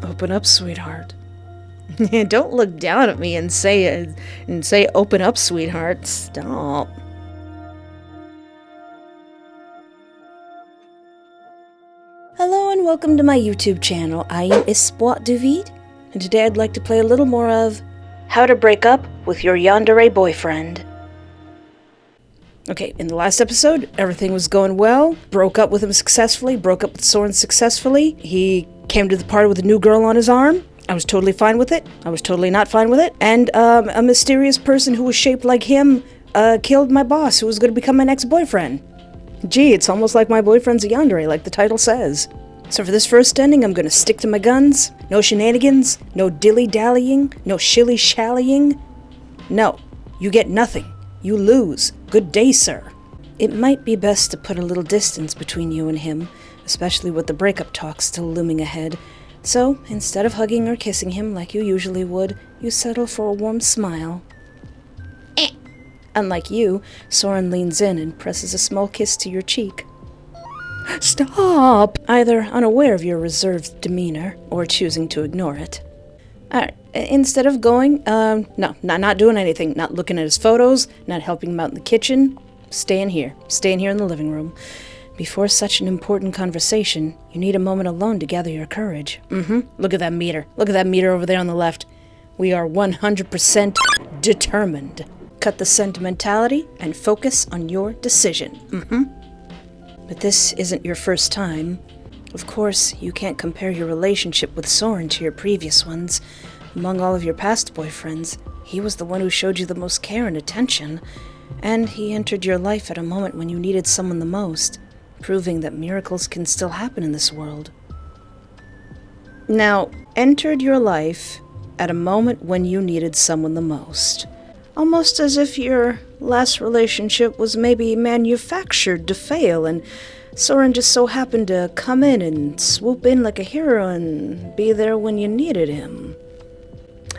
Open up, sweetheart. Don't look down at me and say open up, sweetheart. Stop. Hello and welcome to my YouTube channel. I am Espoir David, and today I'd like to play a little more of How to Break Up with Your Yandere Boyfriend. Okay, in the last episode, everything was going well. Broke up with him successfully, broke up with Soren successfully. He came to the party with a new girl on his arm. I was totally fine with it. I was totally not fine with it. And a mysterious person who was shaped like him killed my boss, who was going to become my next boyfriend. Gee, it's almost like my boyfriend's a yandere, like the title says. So for this first ending, I'm going to stick to my guns. No shenanigans, no dilly-dallying, no shilly-shallying. No, you get nothing. You lose. Good day, sir. It might be best to put a little distance between you and him, especially with the breakup talk still looming ahead. So, instead of hugging or kissing him like you usually would, you settle for a warm smile. Unlike you, Soren leans in and presses a small kiss to your cheek. Stop! Either unaware of your reserved demeanor, or choosing to ignore it. Alright, instead of going, not doing anything, not looking at his photos, not helping him out in the kitchen, staying here in the living room. Before such an important conversation, you need a moment alone to gather your courage. Look at that meter. Look at that meter over there on the left. We are 100% determined. Cut the sentimentality and focus on your decision. But this isn't your first time. Of course, you can't compare your relationship with Saurin to your previous ones. Among all of your past boyfriends, he was the one who showed you the most care and attention, and he entered your life at a moment when you needed someone the most, proving that miracles can still happen in this world. Now, entered your life at a moment when you needed someone the most. Almost as if your last relationship was maybe manufactured to fail, and Soren just so happened to come in and swoop in like a hero and be there when you needed him.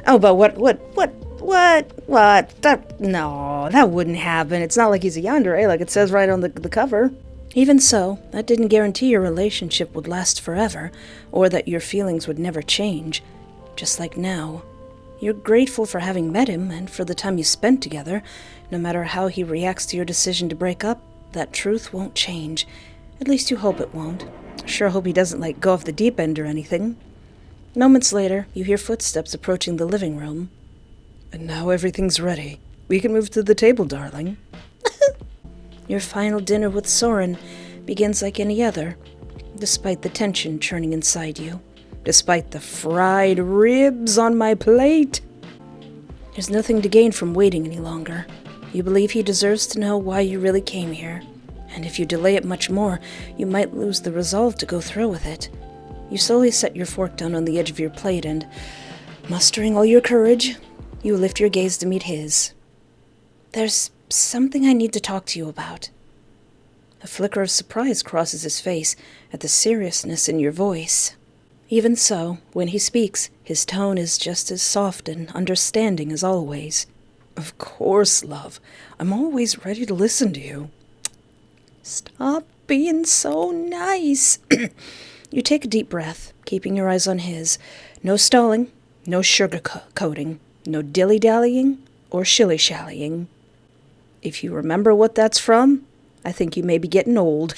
Oh, but what? No, that wouldn't happen. It's not like he's a yandere, like it says right on the cover. Even so, that didn't guarantee your relationship would last forever, or that your feelings would never change. Just like now. You're grateful for having met him, and for the time you spent together. No matter how he reacts to your decision to break up, that truth won't change. At least you hope it won't. Sure hope he doesn't, go off the deep end or anything. Moments later, you hear footsteps approaching the living room. And now everything's ready. We can move to the table, darling. Your final dinner with Soren begins like any other, despite the tension churning inside you. Despite the fried ribs on my plate. There's nothing to gain from waiting any longer. You believe he deserves to know why you really came here. And if you delay it much more, you might lose the resolve to go through with it. You slowly set your fork down on the edge of your plate and, mustering all your courage, you lift your gaze to meet his. There's something I need to talk to you about. A flicker of surprise crosses his face at the seriousness in your voice. Even so, when he speaks, his tone is just as soft and understanding as always. Of course, love. I'm always ready to listen to you. Stop being so nice. You take a deep breath, keeping your eyes on his. No stalling, no sugar-coating, no dilly-dallying or shilly-shallying. If you remember what that's from, I think you may be getting old.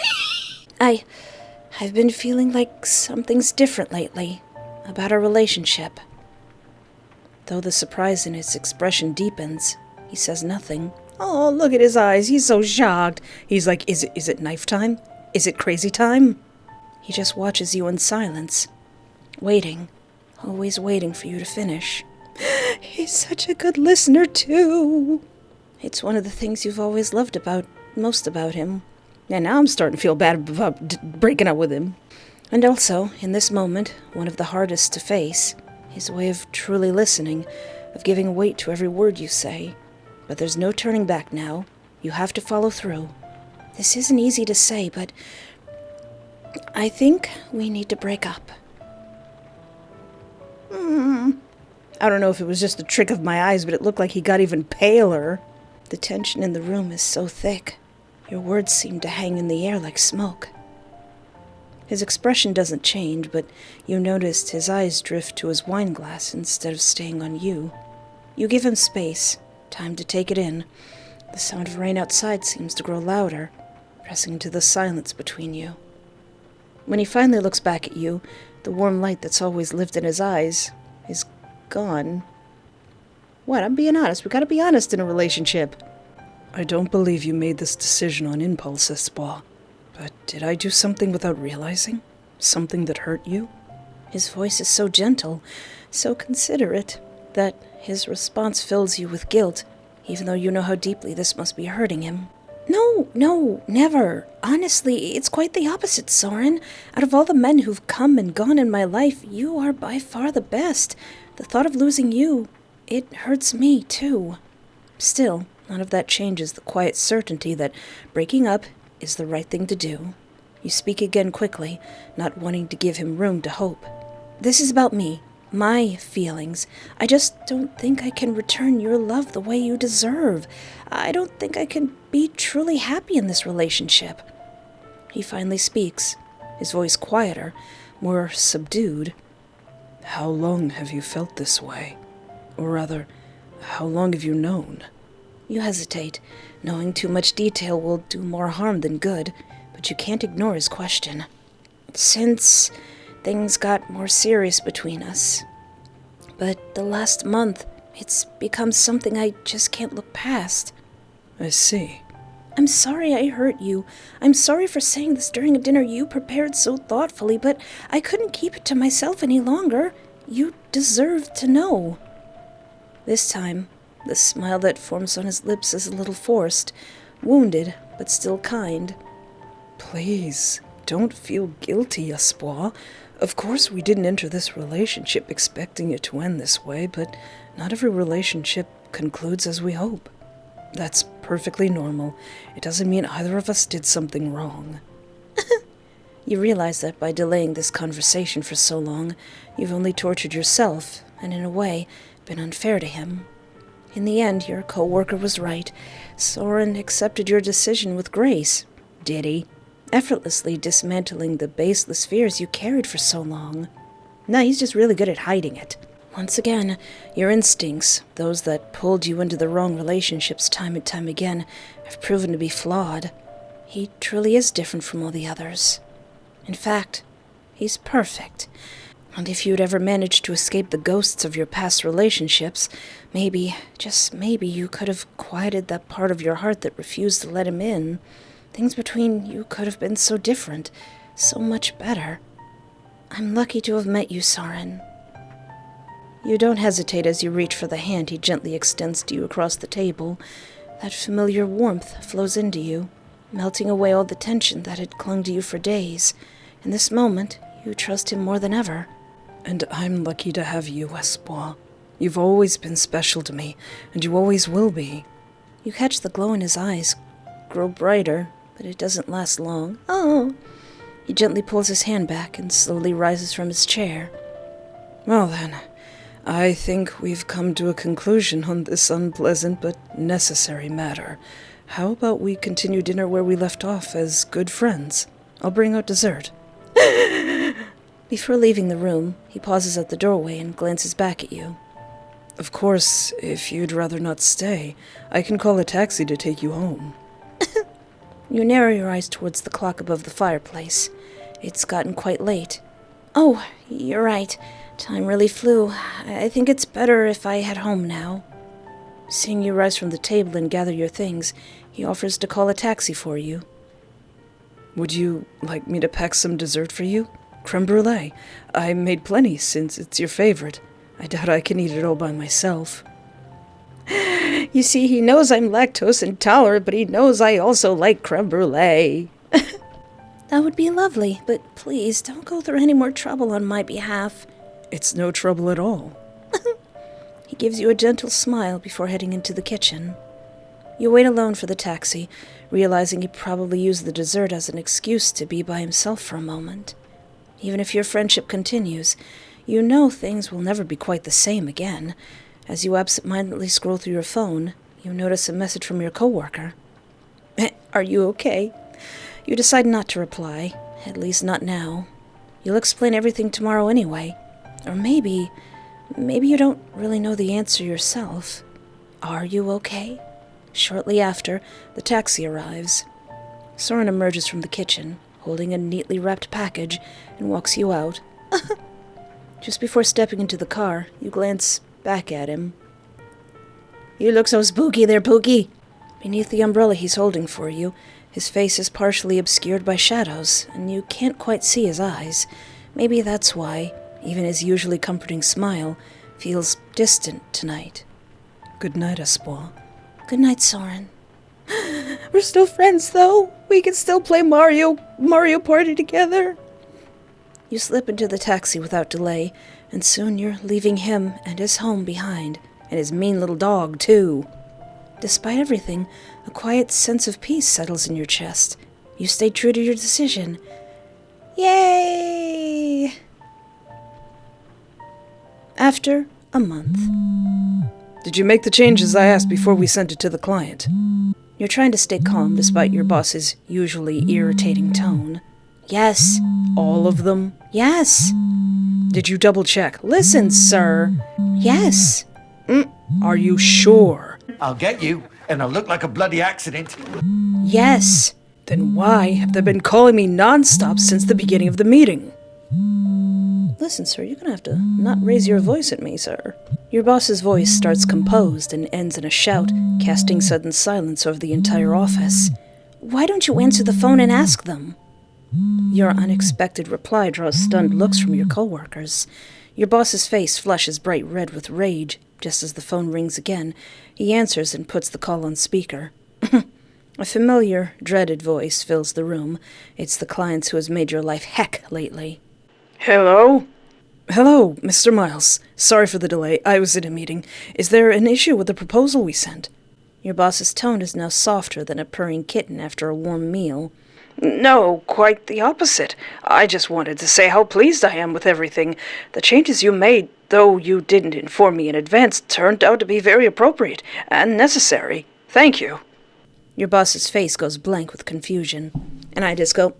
I've been feeling like something's different lately, about our relationship. Though the surprise in his expression deepens, he says nothing. Oh, look at his eyes, he's so shocked. He's like, is it knife time? Is it crazy time? He just watches you in silence, waiting, always waiting for you to finish. He's such a good listener, too. It's one of the things you've always loved most about him. And now I'm starting to feel bad about breaking up with him. And also, in this moment, one of the hardest to face, his way of truly listening, of giving weight to every word you say. But there's no turning back now. You have to follow through. This isn't easy to say, but I think we need to break up. I don't know if it was just a trick of my eyes, but it looked like he got even paler. The tension in the room is so thick. Your words seem to hang in the air like smoke. His expression doesn't change, but you noticed his eyes drift to his wine glass instead of staying on you. You give him space, time to take it in. The sound of rain outside seems to grow louder, pressing into the silence between you. When he finally looks back at you, the warm light that's always lived in his eyes is gone. What? I'm being honest. We gotta be honest in a relationship. I don't believe you made this decision on impulse, Espoir. But did I do something without realizing? Something that hurt you? His voice is so gentle, so considerate, that his response fills you with guilt, even though you know how deeply this must be hurting him. No, never. Honestly, it's quite the opposite, Soren. Out of all the men who've come and gone in my life, you are by far the best. The thought of losing you, it hurts me, too. Still, none of that changes the quiet certainty that breaking up is the right thing to do. You speak again quickly, not wanting to give him room to hope. This is about me, my feelings. I just don't think I can return your love the way you deserve. I don't think I can be truly happy in this relationship. He finally speaks, his voice quieter, more subdued. How long have you felt this way? Or rather, how long have you known? You hesitate. Knowing too much detail will do more harm than good, but you can't ignore his question. Since things got more serious between us. But the last month, it's become something I just can't look past. I see. I'm sorry I hurt you. I'm sorry for saying this during a dinner you prepared so thoughtfully, but I couldn't keep it to myself any longer. You deserve to know. This time, the smile that forms on his lips is a little forced, wounded, but still kind. Please, don't feel guilty, Espoir. Of course we didn't enter this relationship expecting it to end this way, but not every relationship concludes as we hope. That's perfectly normal. It doesn't mean either of us did something wrong. You realize that by delaying this conversation for so long, you've only tortured yourself, and in a way, been unfair to him. In the end, your co-worker was right. Soren accepted your decision with grace. Did he? Effortlessly dismantling the baseless fears you carried for so long. No, he's just really good at hiding it. Once again, your instincts, those that pulled you into the wrong relationships time and time again, have proven to be flawed. He truly is different from all the others. In fact, he's perfect. And if you'd ever managed to escape the ghosts of your past relationships, maybe, just maybe, you could have quieted that part of your heart that refused to let him in. Things between you could have been so different, so much better. I'm lucky to have met you, Saurin. You don't hesitate as you reach for the hand he gently extends to you across the table. That familiar warmth flows into you, melting away all the tension that had clung to you for days. In this moment, you trust him more than ever. And I'm lucky to have you, Espoir. You've always been special to me, and you always will be. You catch the glow in his eyes grow brighter, but it doesn't last long. Oh! He gently pulls his hand back and slowly rises from his chair. Well then, I think we've come to a conclusion on this unpleasant but necessary matter. How about we continue dinner where we left off as good friends? I'll bring out dessert. Before leaving the room, he pauses at the doorway and glances back at you. Of course, if you'd rather not stay, I can call a taxi to take you home. You narrow your eyes towards the clock above the fireplace. It's gotten quite late. Oh, you're right. Time really flew. I think it's better if I head home now. Seeing you rise from the table and gather your things, he offers to call a taxi for you. Would you like me to pack some dessert for you? Creme brulee. I made plenty since it's your favorite. I doubt I can eat it all by myself. You see, he knows I'm lactose intolerant, but he knows I also like creme brulee. That would be lovely, but please don't go through any more trouble on my behalf. It's no trouble at all. He gives you a gentle smile before heading into the kitchen. You wait alone for the taxi, realizing he probably used the dessert as an excuse to be by himself for a moment. Even if your friendship continues, you know things will never be quite the same again. As you absent-mindedly scroll through your phone, you notice a message from your coworker. Are you okay? You decide not to reply. At least not now. You'll explain everything tomorrow anyway. Or maybe you don't really know the answer yourself. Are you okay? Shortly after, the taxi arrives. Soren emerges from the kitchen, holding a neatly wrapped package, and walks you out. Just before stepping into the car, you glance back at him. You look so spooky there, Pookie. Beneath the umbrella he's holding for you, his face is partially obscured by shadows, and you can't quite see his eyes. Maybe that's why, even his usually comforting smile, feels distant tonight. Good night, Espoir. Good night, Soren. We're still friends, though. We can still play Mario Party together. You slip into the taxi without delay, and soon you're leaving him and his home behind, and his mean little dog, too. Despite everything, a quiet sense of peace settles in your chest. You stayed true to your decision. Yay! After a month. Did you make the changes I asked before we sent it to the client? You're trying to stay calm despite your boss's usually irritating tone. Yes. All of them? Yes. Did you double check? Listen, sir. Yes. Are you sure? I'll get you, and I'll look like a bloody accident. Yes. Then why have they been calling me non-stop since the beginning of the meeting? Listen, sir, you're gonna have to not raise your voice at me, sir. Your boss's voice starts composed and ends in a shout, casting sudden silence over the entire office. Why don't you answer the phone and ask them? Your unexpected reply draws stunned looks from your coworkers. Your boss's face flushes bright red with rage. Just as the phone rings again, he answers and puts the call on speaker. A familiar, dreaded voice fills the room. It's the client who has made your life heck lately. Hello? Hello, Mr. Miles. Sorry for the delay. I was in a meeting. Is there an issue with the proposal we sent? Your boss's tone is now softer than a purring kitten after a warm meal. No, quite the opposite. I just wanted to say how pleased I am with everything. The changes you made, though you didn't inform me in advance, turned out to be very appropriate and necessary. Thank you. Your boss's face goes blank with confusion, and I just go,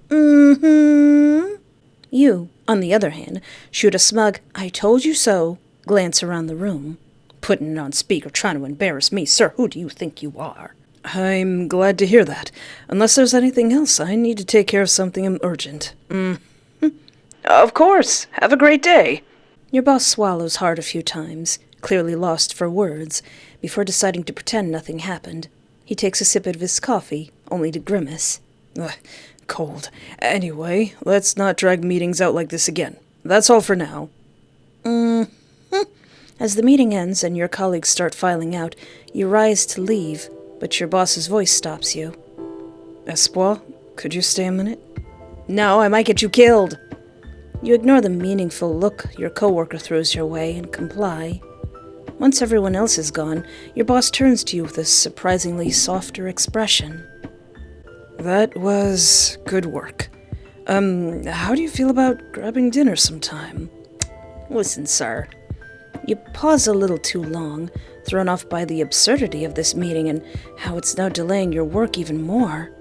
You, on the other hand, shoot a smug, I told you so, glance around the room. Putting it on speaker, trying to embarrass me, sir, who do you think you are? I'm glad to hear that. Unless there's anything else, I need to take care of something urgent. Of course. Have a great day. Your boss swallows hard a few times, clearly lost for words, before deciding to pretend nothing happened. He takes a sip of his coffee, only to grimace. Cold. Anyway, let's not drag meetings out like this again. That's all for now. As the meeting ends and your colleagues start filing out, you rise to leave, but your boss's voice stops you. Espoir, could you stay a minute? No, I might get you killed. You ignore the meaningful look your coworker throws your way and comply. Once everyone else is gone, your boss turns to you with a surprisingly softer expression. That was good work. How do you feel about grabbing dinner sometime? Listen, sir. You pause a little too long, thrown off by the absurdity of this meeting and how it's now delaying your work even more.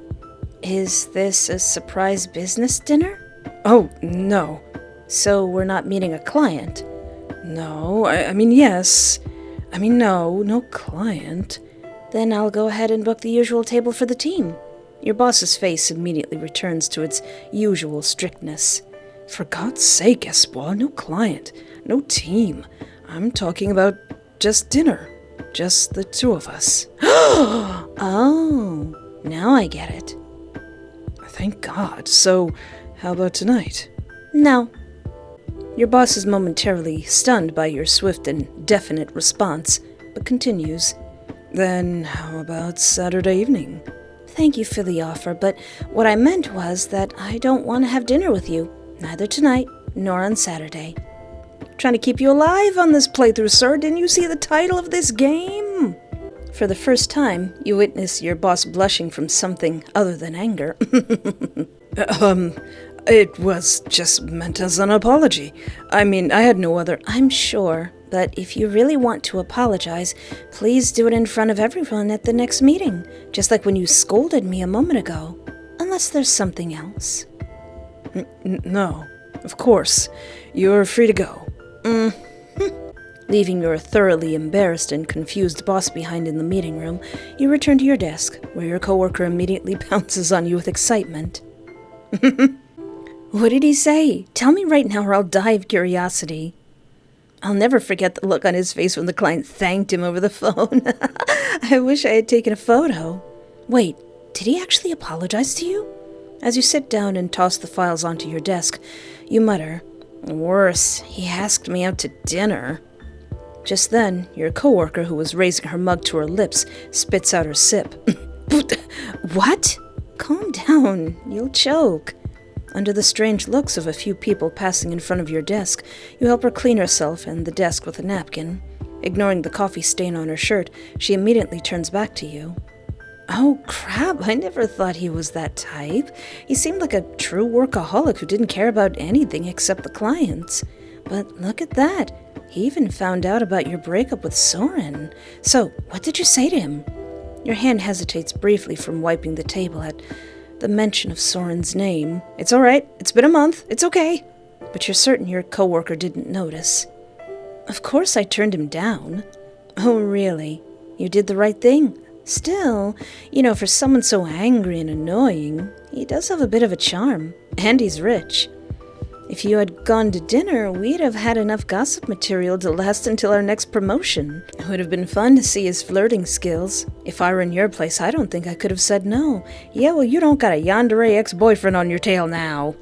Is this a surprise business dinner? Oh, no. So we're not meeting a client? No, I mean, yes. I mean, no client. Then I'll go ahead and book the usual table for the team. Your boss's face immediately returns to its usual strictness. For God's sake, Espoir, no client, no team. I'm talking about just dinner. Just the two of us. Oh, now I get it. Thank God. So, how about tonight? No. Your boss is momentarily stunned by your swift and definite response, but continues. Then how about Saturday evening? Thank you for the offer, but what I meant was that I don't want to have dinner with you, neither tonight nor on Saturday. Trying to keep you alive on this playthrough, sir. Didn't you see the title of this game? For the first time, you witness your boss blushing from something other than anger. It was just meant as an apology. I mean, I had no other... I'm sure, but if you really want to apologize, please do it in front of everyone at the next meeting, just like when you scolded me a moment ago. Unless there's something else. No, of course. You're free to go. Leaving your thoroughly embarrassed and confused boss behind in the meeting room, you return to your desk, where your coworker immediately pounces on you with excitement. What did he say? Tell me right now or I'll die of curiosity. I'll never forget the look on his face when the client thanked him over the phone. I wish I had taken a photo. Wait, did he actually apologize to you? As you sit down and toss the files onto your desk, you mutter, Worse, he asked me out to dinner. Just then, your coworker, who was raising her mug to her lips, spits out her sip. What? Calm down, you'll choke. Under the strange looks of a few people passing in front of your desk, you help her clean herself and the desk with a napkin. Ignoring the coffee stain on her shirt, she immediately turns back to you. Oh, crap, I never thought he was that type. He seemed like a true workaholic who didn't care about anything except the clients. But look at that. He even found out about your breakup with Soren. So, what did you say to him? Your hand hesitates briefly from wiping the table at the mention of Soren's name. It's all right. It's been a month. It's okay. But you're certain your coworker didn't notice. Of course I turned him down. Oh, really? You did the right thing. Still, for someone so angry and annoying, he does have a bit of a charm. And he's rich. If you had gone to dinner, we'd have had enough gossip material to last until our next promotion. It would have been fun to see his flirting skills. If I were in your place, I don't think I could have said no. Yeah, well, you don't got a Yandere ex-boyfriend on your tail now.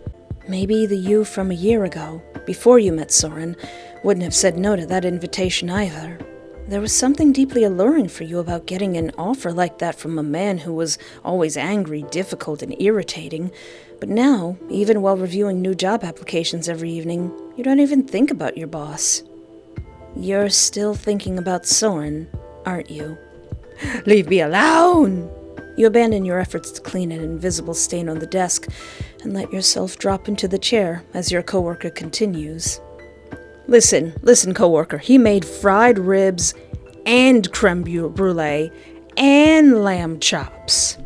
Maybe the you from a year ago, before you met Soren, wouldn't have said no to that invitation either. There was something deeply alluring for you about getting an offer like that from a man who was always angry, difficult, and irritating. But now, even while reviewing new job applications every evening, you don't even think about your boss. You're still thinking about Soren, aren't you? Leave me alone! You abandon your efforts to clean an invisible stain on the desk and let yourself drop into the chair as your coworker continues. Listen, coworker, he made fried ribs and creme brulee and lamb chops.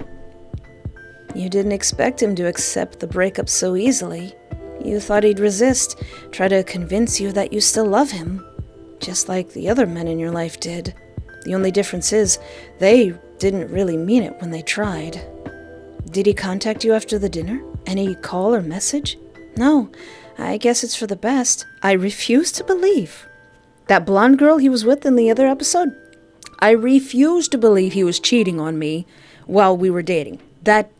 You didn't expect him to accept the breakup so easily. You thought he'd resist, try to convince you that you still love him, just like the other men in your life did. The only difference is, they didn't really mean it when they tried. Did he contact you after the dinner? Any call or message? No, I guess it's for the best. I refuse to believe. That blonde girl he was with in the other episode? I refuse to believe he was cheating on me while we were dating. That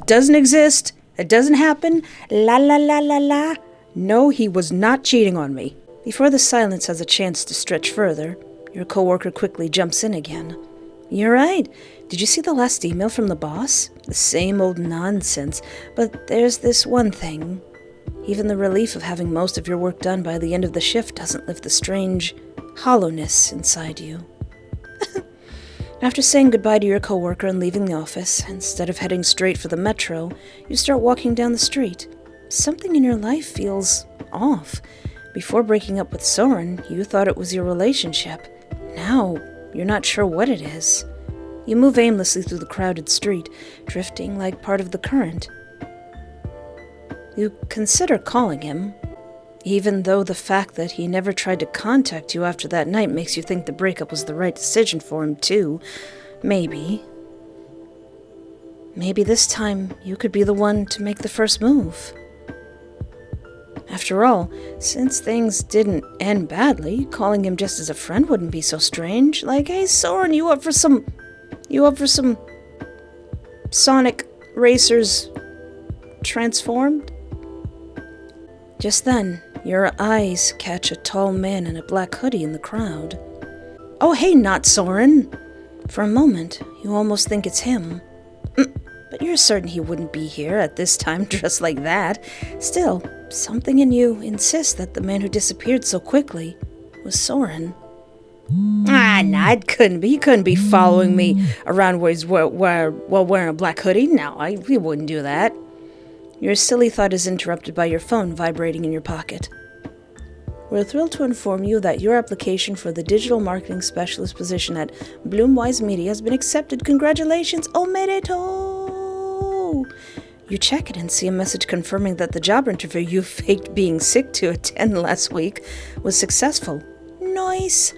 doesn't exist. It doesn't happen. La la la la la. No, he was not cheating on me. Before the silence has a chance to stretch further, your coworker quickly jumps in again. You're right. Did you see the last email from the boss? The same old nonsense. But there's this one thing. Even the relief of having most of your work done by the end of the shift doesn't lift the strange hollowness inside you. After saying goodbye to your coworker and leaving the office, instead of heading straight for the metro, you start walking down the street. Something in your life feels off. Before breaking up with Soren, you thought it was your relationship. Now, you're not sure what it is. You move aimlessly through the crowded street, drifting like part of the current. You consider calling him, even though the fact that he never tried to contact you after that night makes you think the breakup was the right decision for him, too. Maybe. Maybe this time you could be the one to make the first move. After all, since things didn't end badly, calling him just as a friend wouldn't be so strange. Like, hey, Soren, you up for some Sonic Racers Transformed? Just then, your eyes catch a tall man in a black hoodie in the crowd. Oh, hey, not Soren! For a moment, you almost think it's him. But you're certain he wouldn't be here at this time dressed like that. Still, something in you insists that the man who disappeared so quickly was Soren. Nah, it couldn't be. He couldn't be following me around while wearing a black hoodie. No, he wouldn't do that. Your silly thought is interrupted by your phone vibrating in your pocket. We're thrilled to inform you that your application for the digital marketing specialist position at Bloomwise Media has been accepted. Congratulations, omerito! You check it and see a message confirming that the job interview you faked being sick to attend last week was successful. Nice.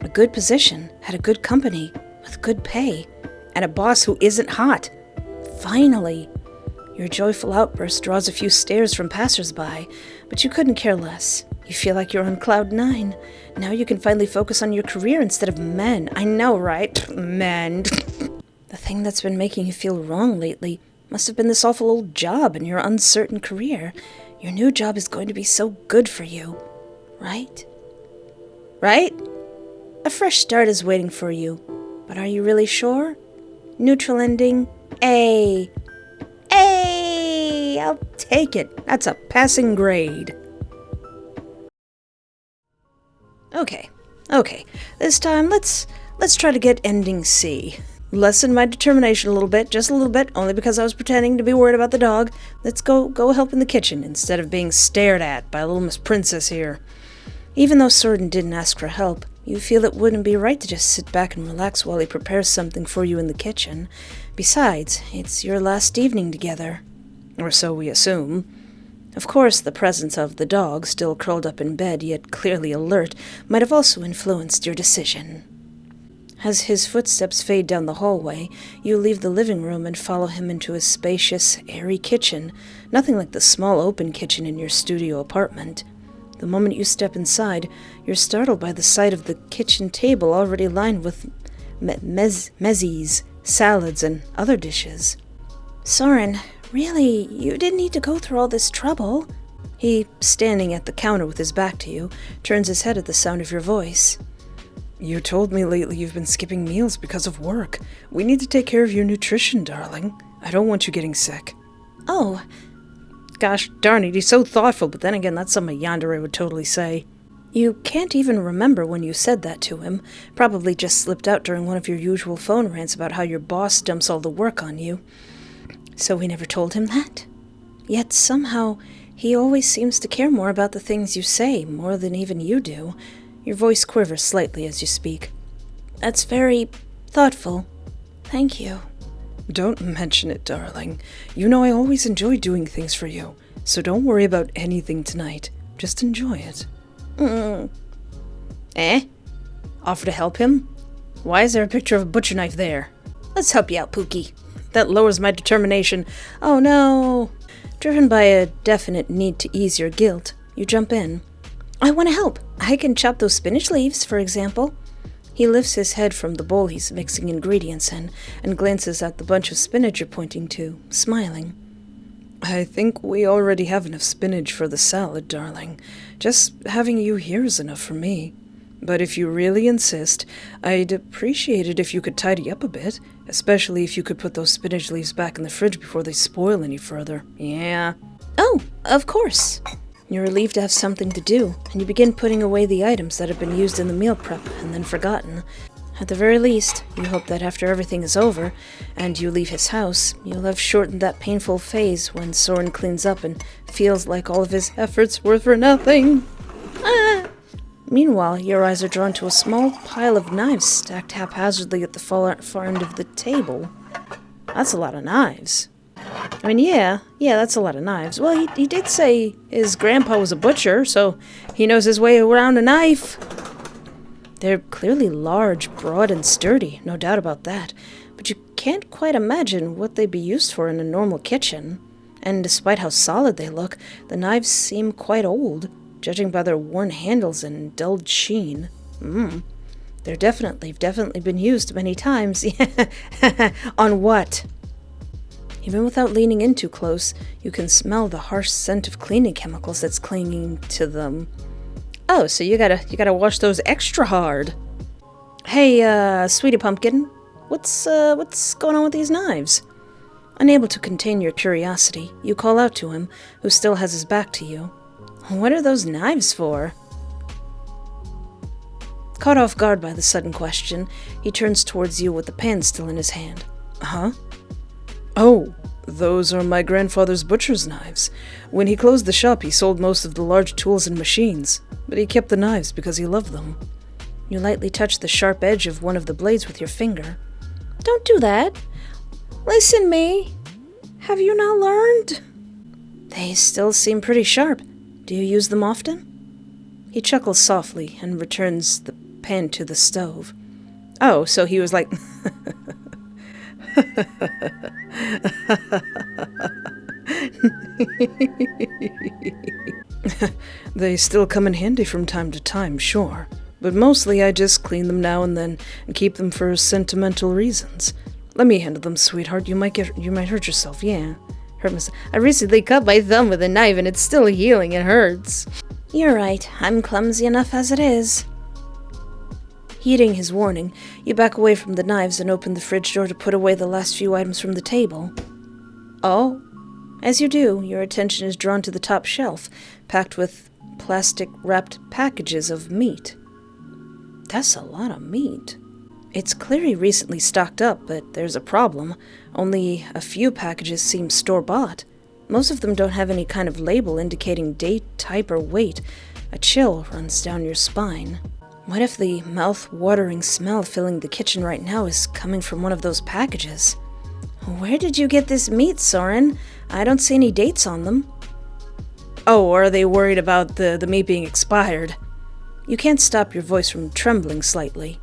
A good position, at a good company, with good pay, and a boss who isn't hot. Finally. Your joyful outburst draws a few stares from passersby, but you couldn't care less. You feel like you're on cloud 9. Now you can finally focus on your career instead of men. I know, right? Men. The thing that's been making you feel wrong lately must have been this awful old job and your uncertain career. Your new job is going to be so good for you. Right? Right? A fresh start is waiting for you. But are you really sure? Neutral ending? A. A! I'll take it. That's a passing grade. Okay. This time, let's try to get ending C. Lessen my determination a little bit, just a little bit, only because I was pretending to be worried about the dog. Let's go help in the kitchen instead of being stared at by little Miss Princess here. Even though Soren didn't ask for help, you feel it wouldn't be right to just sit back and relax while he prepares something for you in the kitchen. Besides, it's your last evening together. Or so we assume. Of course, the presence of the dog, still curled up in bed yet clearly alert, might have also influenced your decision. As his footsteps fade down the hallway, you leave the living room and follow him into his spacious, airy kitchen, nothing like the small open kitchen in your studio apartment. The moment you step inside, you're startled by the sight of the kitchen table already lined with mezzies, salads, and other dishes. Soren, really, you didn't need to go through all this trouble. He, standing at the counter with his back to you, turns his head at the sound of your voice. You told me lately you've been skipping meals because of work. We need to take care of your nutrition, darling. I don't want you getting sick. Oh. Gosh darn it, he's so thoughtful, but then again, that's something Yandere would totally say. You can't even remember when you said that to him. Probably just slipped out during one of your usual phone rants about how your boss dumps all the work on you. So we never told him that? Yet somehow, he always seems to care more about the things you say, more than even you do. Your voice quivers slightly as you speak. That's very thoughtful. Thank you. Don't mention it, darling. You know I always enjoy doing things for you, so don't worry about anything tonight. Just enjoy it. Eh? Offer to help him? Why is there a picture of a butcher knife there? Let's help you out, Pookie. That lowers my determination. Oh no. Driven by a definite need to ease your guilt, you jump in. I want to help. I can chop those spinach leaves, for example. He lifts his head from the bowl he's mixing ingredients in and glances at the bunch of spinach you're pointing to, smiling. I think we already have enough spinach for the salad, darling. Just having you here is enough for me. But if you really insist, I'd appreciate it if you could tidy up a bit, especially if you could put those spinach leaves back in the fridge before they spoil any further. Yeah. Oh, of course. You're relieved to have something to do, and you begin putting away the items that have been used in the meal prep and then forgotten. At the very least, you hope that after everything is over, and you leave his house, you'll have shortened that painful phase when Soren cleans up and feels like all of his efforts were for nothing. Ah! Meanwhile, your eyes are drawn to a small pile of knives stacked haphazardly at the far end of the table. That's a lot of knives. I mean, yeah, that's a lot of knives. Well, he did say his grandpa was a butcher, so he knows his way around a knife. They're clearly large, broad, and sturdy, no doubt about that, but you can't quite imagine what they'd be used for in a normal kitchen. And despite how solid they look, the knives seem quite old, judging by their worn handles and dulled sheen. They're definitely been used many times. On what? Even without leaning in too close, you can smell the harsh scent of cleaning chemicals that's clinging to them. Oh, so you gotta wash those extra hard. Hey, sweetie pumpkin, what's going on with these knives? Unable to contain your curiosity, you call out to him, who still has his back to you. What are those knives for? Caught off guard by the sudden question, he turns towards you with the pan still in his hand. Huh? Oh, those are my grandfather's butcher's knives. When he closed the shop, he sold most of the large tools and machines, but he kept the knives because he loved them. You lightly touch the sharp edge of one of the blades with your finger. Don't do that. Listen, me. Have you not learned? They still seem pretty sharp. Do you use them often? He chuckles softly and returns the pan to the stove. Oh, so he was like... They still come in handy from time to time, sure. But mostly I just clean them now and then and keep them for sentimental reasons. Let me handle them, sweetheart. You might hurt yourself, yeah. Hurt myself. I recently cut my thumb with a knife and it's still healing. It hurts. You're right. I'm clumsy enough as it is. Heeding his warning, you back away from the knives and open the fridge door to put away the last few items from the table. Oh. As you do, your attention is drawn to the top shelf, packed with plastic-wrapped packages of meat. That's a lot of meat. It's clearly recently stocked up, but there's a problem. Only a few packages seem store-bought. Most of them don't have any kind of label indicating date, type, or weight. A chill runs down your spine. What if the mouth-watering smell filling the kitchen right now is coming from one of those packages? Where did you get this meat, Soren? I don't see any dates on them. Oh, or are they worried about the meat being expired? You can't stop your voice from trembling slightly.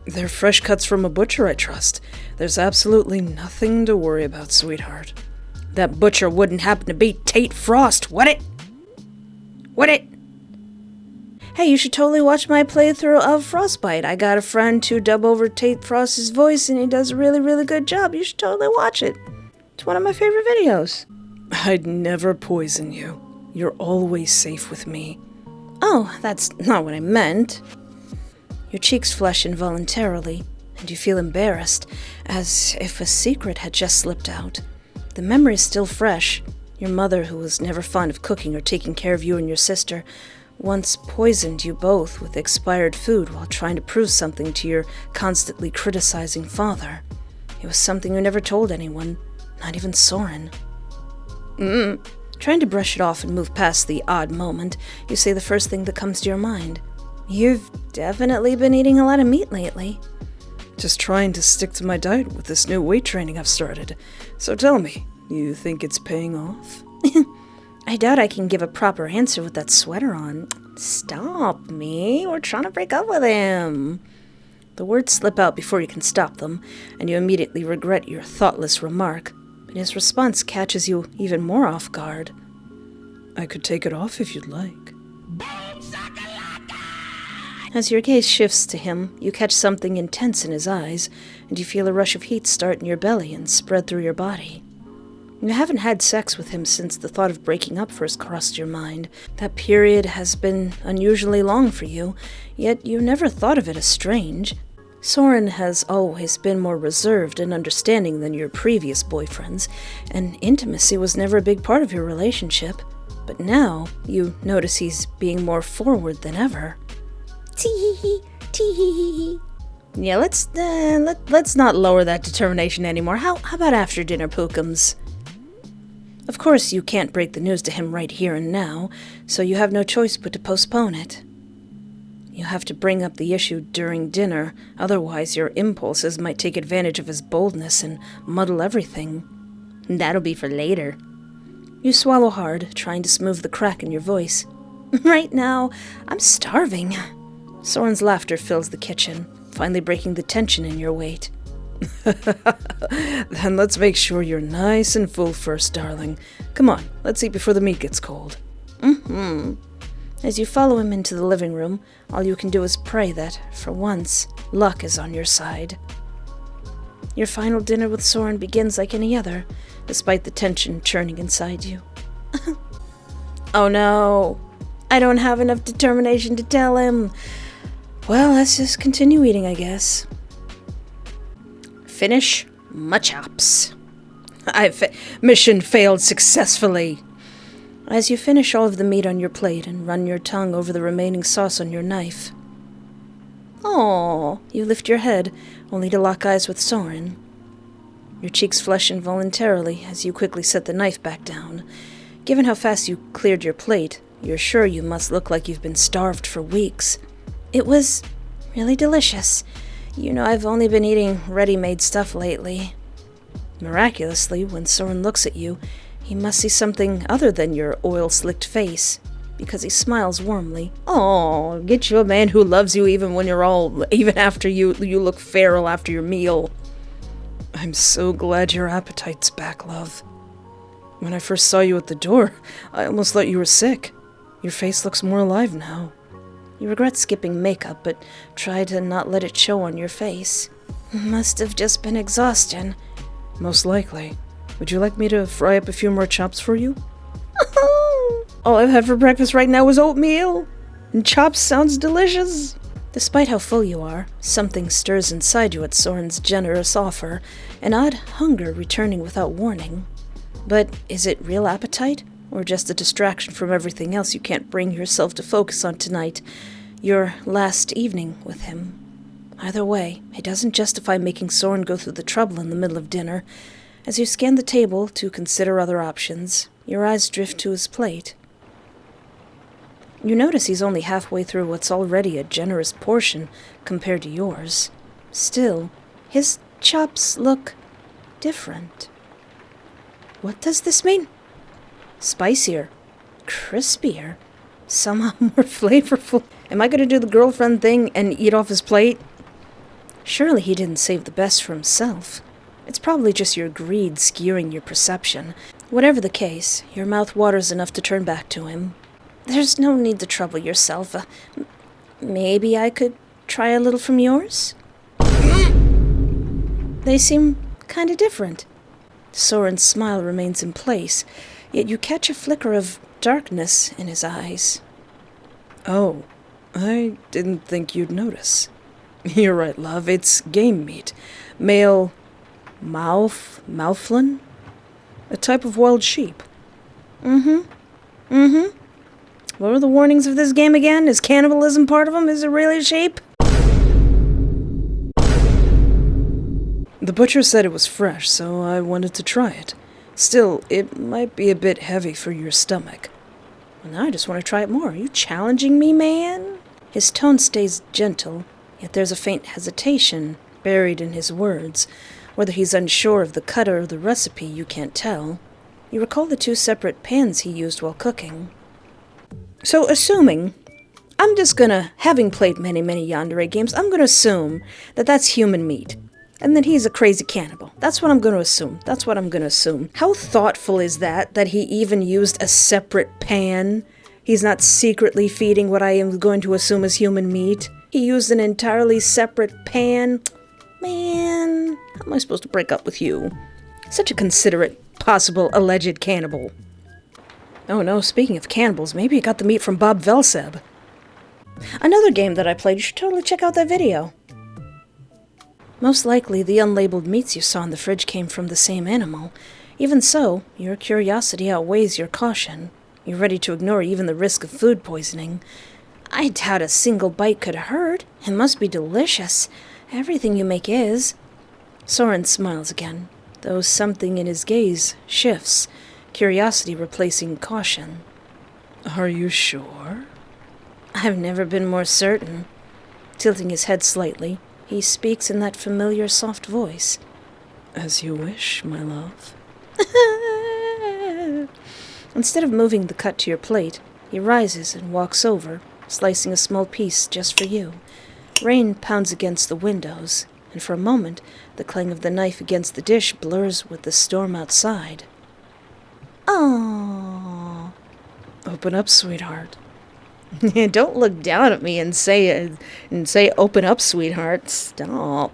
They're fresh cuts from a butcher, I trust. There's absolutely nothing to worry about, sweetheart. That butcher wouldn't happen to be Tate Frost, would it? Would it? Hey, you should totally watch my playthrough of Frostbite. I got a friend to dub over Tate Frost's voice, and he does a really, really good job. You should totally watch it. It's one of my favorite videos. I'd never poison you. You're always safe with me. Oh, that's not what I meant. Your cheeks flush involuntarily, and you feel embarrassed, as if a secret had just slipped out. The memory is still fresh. Your mother, who was never fond of cooking or taking care of you and your sister, once poisoned you both with expired food while trying to prove something to your constantly criticizing father. It was something you never told anyone, not even Soren. Trying to brush it off and move past the odd moment, you say the first thing that comes to your mind. You've definitely been eating a lot of meat lately. Just trying to stick to my diet with this new weight training I've started. So tell me, you think it's paying off? I doubt I can give a proper answer with that sweater on. Stop me. We're trying to break up with him. The words slip out before you can stop them, and you immediately regret your thoughtless remark. But his response catches you even more off guard. I could take it off if you'd like. As your gaze shifts to him, you catch something intense in his eyes, and you feel a rush of heat start in your belly and spread through your body. You haven't had sex with him since the thought of breaking up first crossed your mind. That period has been unusually long for you, yet you never thought of it as strange. Soren has always been more reserved and understanding than your previous boyfriends, and intimacy was never a big part of your relationship. But now, you notice he's being more forward than ever. Tee-hee-hee, tee-hee-hee. Yeah, let's not lower that determination anymore. How about after dinner, Pookums? Of course, you can't break the news to him right here and now, so you have no choice but to postpone it. You have to bring up the issue during dinner, otherwise your impulses might take advantage of his boldness and muddle everything. That'll be for later. You swallow hard, trying to smooth the crack in your voice. Right now, I'm starving. Soren's laughter fills the kitchen, finally breaking the tension in your weight. Then let's make sure you're nice and full first, darling. Come on, let's eat before the meat gets cold. As you follow him into the living room, all you can do is pray that, for once, luck is on your side. Your final dinner with Soren begins like any other, despite the tension churning inside you. Oh no, I don't have enough determination to tell him. Well, let's just continue eating, I guess. Finish my chops. Mission failed successfully. As you finish all of the meat on your plate and run your tongue over the remaining sauce on your knife. Aww, you lift your head, only to lock eyes with Saurin. Your cheeks flush involuntarily as you quickly set the knife back down. Given how fast you cleared your plate, you're sure you must look like you've been starved for weeks. It was really delicious. You know, I've only been eating ready-made stuff lately. Miraculously, when Soren looks at you, he must see something other than your oil-slicked face, because he smiles warmly. Oh, get you a man who loves you even after you look feral after your meal. I'm so glad your appetite's back, love. When I first saw you at the door, I almost thought you were sick. Your face looks more alive now. You regret skipping makeup, but try to not let it show on your face. Must have just been exhaustion. Most likely. Would you like me to fry up a few more chops for you? All I've had for breakfast right now is oatmeal. And chops sounds delicious. Despite how full you are, something stirs inside you at Soren's generous offer, an odd hunger returning without warning. But is it real appetite, or just a distraction from everything else you can't bring yourself to focus on tonight, your last evening with him? Either way, it doesn't justify making Soren go through the trouble in the middle of dinner. As you scan the table to consider other options, your eyes drift to his plate. You notice he's only halfway through what's already a generous portion compared to yours. Still, his chops look different. What does this mean? Spicier, crispier, somehow more flavorful. Am I going to do the girlfriend thing and eat off his plate? Surely he didn't save the best for himself. It's probably just your greed skewing your perception. Whatever the case, your mouth waters enough to turn back to him. There's no need to trouble yourself. Maybe I could try a little from yours? They seem kind of different. Soren's smile remains in place, yet you catch a flicker of darkness in his eyes. Oh, I didn't think you'd notice. You're right, love. It's game meat. Male mouflon? A type of wild sheep. What are the warnings of this game again? Is cannibalism part of them? Is it really sheep? The butcher said it was fresh, so I wanted to try it. Still, it might be a bit heavy for your stomach. Well, now I just want to try it more. Are you challenging me, man? His tone stays gentle, yet there's a faint hesitation buried in his words. Whether he's unsure of the cut or the recipe, you can't tell. You recall the 2 separate pans he used while cooking. So, assuming, I'm just gonna, having played many Yandere games, I'm gonna assume that that's human meat. And that he's a crazy cannibal. That's what I'm gonna assume. How thoughtful is that he even used a separate pan? He's not secretly feeding what I am going to assume is human meat. He used an entirely separate pan. Man, how am I supposed to break up with you? Such a considerate, possible, alleged cannibal. Oh no, speaking of cannibals, maybe you got the meat from Bob Velseb. Another game that I played, you should totally check out that video. Most likely, the unlabeled meats you saw in the fridge came from the same animal. Even so, your curiosity outweighs your caution. You're ready to ignore even the risk of food poisoning. I doubt a single bite could hurt. It must be delicious. Everything you make is. Soren smiles again, though something in his gaze shifts, curiosity replacing caution. Are you sure? I've never been more certain. Tilting his head slightly, he speaks in that familiar soft voice. As you wish, my love. Instead of moving the cut to your plate, he rises and walks over, slicing a small piece just for you. Rain pounds against the windows, and for a moment, the clang of the knife against the dish blurs with the storm outside. Oh. Open up, sweetheart. Don't look down at me and say, open up, sweetheart. Stop.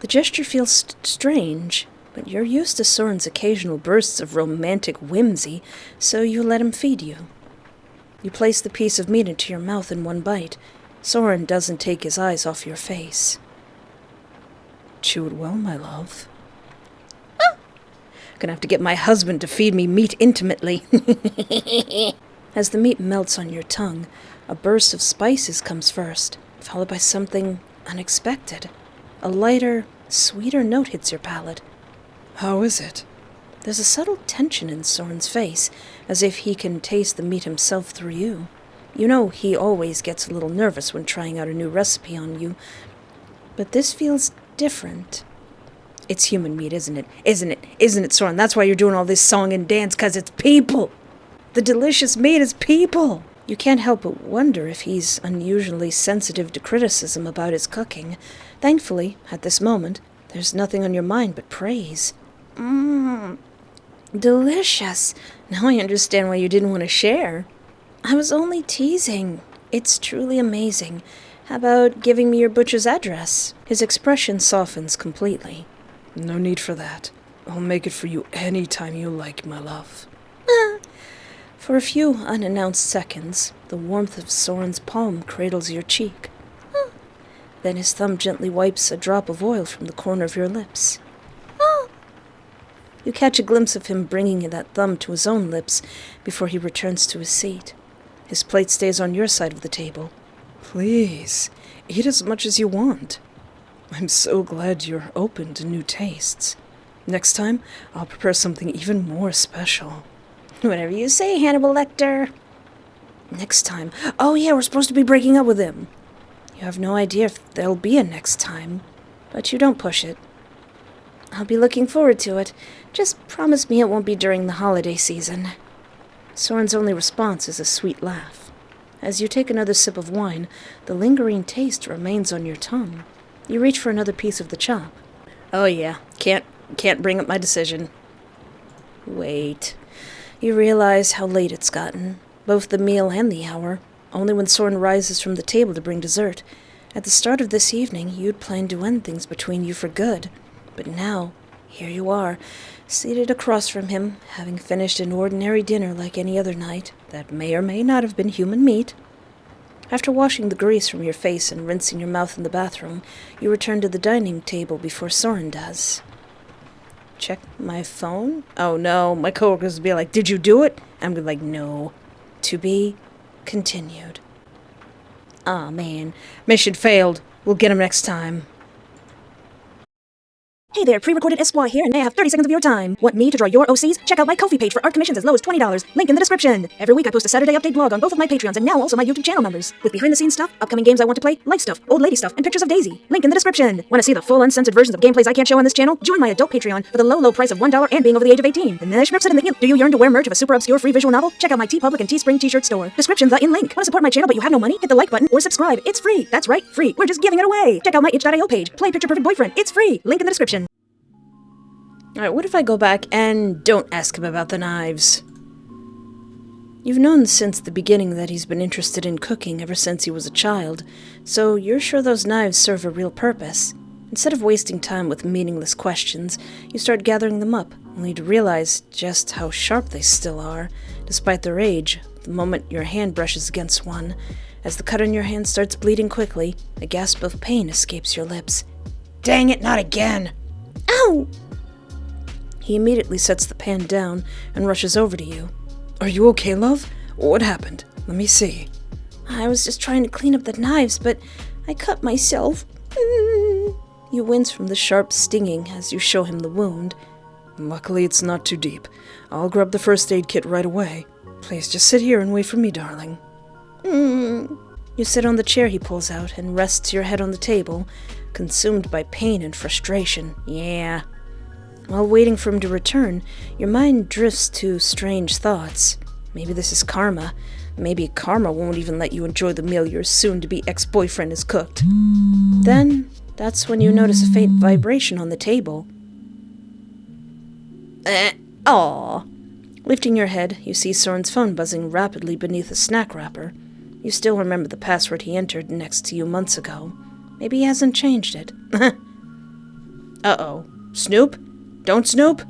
The gesture feels strange, but you're used to Soren's occasional bursts of romantic whimsy, so you let him feed you. You place the piece of meat into your mouth in one bite. Soren doesn't take his eyes off your face. Chew it well, my love. Gonna have to get my husband to feed me meat intimately. As the meat melts on your tongue, a burst of spices comes first, followed by something unexpected. A lighter, sweeter note hits your palate. How is it? There's a subtle tension in Soren's face, as if he can taste the meat himself through you. You know he always gets a little nervous when trying out a new recipe on you, but this feels different. It's human meat, isn't it? Isn't it? Isn't it, Soren? That's why you're doing all this song and dance, 'cause it's people! The delicious meat is people! You can't help but wonder if he's unusually sensitive to criticism about his cooking. Thankfully, at this moment, there's nothing on your mind but praise. Delicious! Now I understand why you didn't want to share. I was only teasing. It's truly amazing. How about giving me your butcher's address? His expression softens completely. No need for that. I'll make it for you any time you like, my love. For a few unannounced seconds, the warmth of Soren's palm cradles your cheek. Then his thumb gently wipes a drop of oil from the corner of your lips. You catch a glimpse of him bringing that thumb to his own lips before he returns to his seat. His plate stays on your side of the table. Please, eat as much as you want. I'm so glad you're open to new tastes. Next time, I'll prepare something even more special. Whatever you say, Hannibal Lecter. Next time. Oh yeah, we're supposed to be breaking up with him. You have no idea if there'll be a next time, but you don't push it. I'll be looking forward to it. Just promise me it won't be during the holiday season. Soren's only response is a sweet laugh. As you take another sip of wine, the lingering taste remains on your tongue. You reach for another piece of the chop. Oh yeah, can't bring up my decision. Wait. You realize how late it's gotten, both the meal and the hour. Only when Soren rises from the table to bring dessert. At the start of this evening, you'd planned to end things between you for good. But now, here you are, seated across from him, having finished an ordinary dinner like any other night that may or may not have been human meat. After washing the grease from your face and rinsing your mouth in the bathroom, you return to the dining table before Soren does. Check my phone? Oh no, my coworkers will be like, did you do it? I'm gonna be like, no. To be continued. Aw, man. Mission failed. We'll get him next time. Hey there, pre-recorded Esquire here, and may I have 30 seconds of your time. Want me to draw your OCs? Check out my Ko-fi page for art commissions as low as $20. Link in the description. Every week I post a Saturday update blog on both of my Patreons and now also my YouTube channel members. With behind-the-scenes stuff, upcoming games I want to play, life stuff, old lady stuff, and pictures of Daisy. Link in the description. Want to see the full uncensored versions of gameplays I can't show on this channel? Join my adult Patreon for the low price of $1 and being over the age of 18. And then I in the Do you yearn to wear merch of a super obscure free visual novel? Check out my TeePublic and Teespring t-shirt store. Descriptions are in link. Want to support my channel but you have no money? Hit the like button or subscribe. It's free. That's right, free. We're just giving it away. Check out my itch.io page. Play Picture Perfect Boyfriend. It's free. Link in the description. Alright, what if I go back and don't ask him about the knives? You've known since the beginning that he's been interested in cooking ever since he was a child, so you're sure those knives serve a real purpose. Instead of wasting time with meaningless questions, you start gathering them up, only to realize just how sharp they still are, despite their age, the moment your hand brushes against one. As the cut on your hand starts bleeding quickly, a gasp of pain escapes your lips. Dang it, not again! Ow! He immediately sets the pan down and rushes over to you. Are you okay, love? What happened? Let me see. I was just trying to clean up the knives, but I cut myself. You wince from the sharp stinging as you show him the wound. Luckily, it's not too deep. I'll grab the first aid kit right away. Please, just sit here and wait for me, darling. You sit on the chair he pulls out and rests your head on the table, consumed by pain and frustration. Yeah. While waiting for him to return, your mind drifts to strange thoughts. Maybe this is karma. Maybe karma won't even let you enjoy the meal your soon-to-be ex-boyfriend has cooked. Then, that's when you notice a faint vibration on the table. Aw. Lifting your head, you see Soren's phone buzzing rapidly beneath a snack wrapper. You still remember the password he entered next to you months ago. Maybe he hasn't changed it. Uh-oh. Snoop? Don't snoop?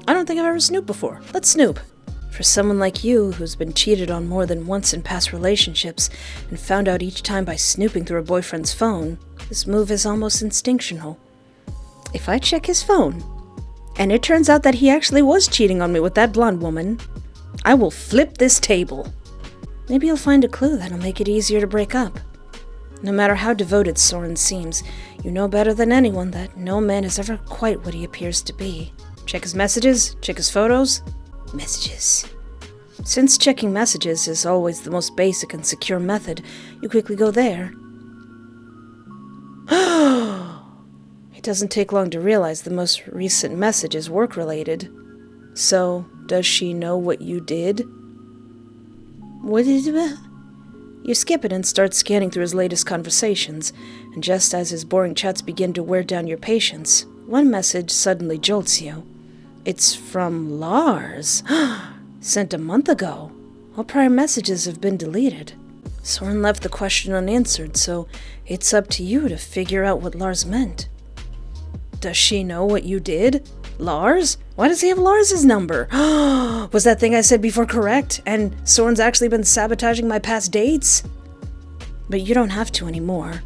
I don't think I've ever snooped before. Let's snoop. For someone like you, who's been cheated on more than once in past relationships, and found out each time by snooping through a boyfriend's phone, this move is almost instinctual. If I check his phone, and it turns out that he actually was cheating on me with that blonde woman, I will flip this table. Maybe you'll find a clue that'll make it easier to break up. No matter how devoted Soren seems, you know better than anyone that no man is ever quite what he appears to be. Check his messages, check his photos. Messages. Since checking messages is always the most basic and secure method, you quickly go there. He It doesn't take long to realize the most recent message is work-related. So, does she know what you did? What did you... You skip it and start scanning through his latest conversations, and just as his boring chats begin to wear down your patience, one message suddenly jolts you. It's from Lars. Sent a month ago. All prior messages have been deleted. Soren left the question unanswered, so it's up to you to figure out what Lars meant. Does she know what you did? Lars? Why does he have Lars's number? Was that thing I said before correct? And Soren's actually been sabotaging my past dates? But you don't have to anymore.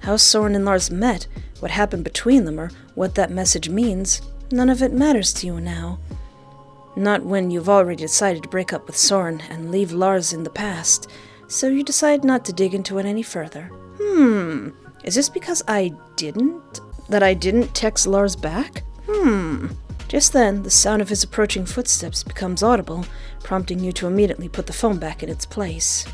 How Soren and Lars met, what happened between them, or what that message means, none of it matters to you now. Not when you've already decided to break up with Soren and leave Lars in the past, so you decide not to dig into it any further. Is this because I didn't text Lars back? Just then, the sound of his approaching footsteps becomes audible, prompting you to immediately put the phone back in its place.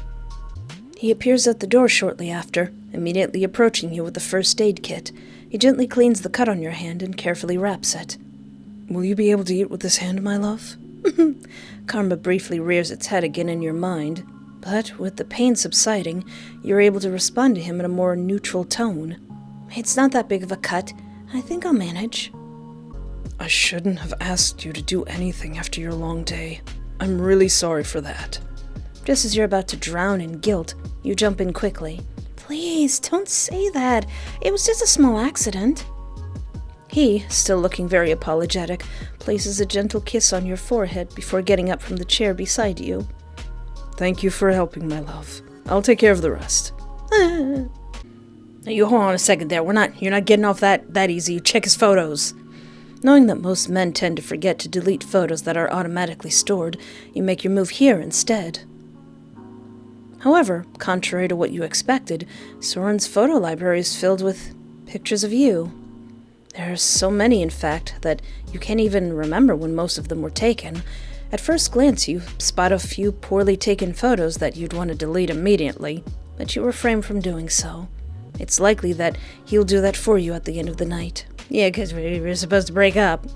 He appears at the door shortly after, immediately approaching you with the first aid kit. He gently cleans the cut on your hand and carefully wraps it. Will you be able to eat with this hand, my love? Karma briefly rears its head again in your mind, but with the pain subsiding, you're able to respond to him in a more neutral tone. It's not that big of a cut. I think I'll manage. I shouldn't have asked you to do anything after your long day. I'm really sorry for that. Just as you're about to drown in guilt, you jump in quickly. Please, don't say that. It was just a small accident. He, still looking very apologetic, places a gentle kiss on your forehead before getting up from the chair beside you. Thank you for helping, my love. I'll take care of the rest. Now you hold on a second there. You're not getting off that easy. You check his photos. Knowing that most men tend to forget to delete photos that are automatically stored, you make your move here instead. However, contrary to what you expected, Soren's photo library is filled with pictures of you. There are so many, in fact, that you can't even remember when most of them were taken. At first glance, you spot a few poorly taken photos that you'd want to delete immediately, but you refrain from doing so. It's likely that he'll do that for you at the end of the night. Yeah, because we were supposed to break up.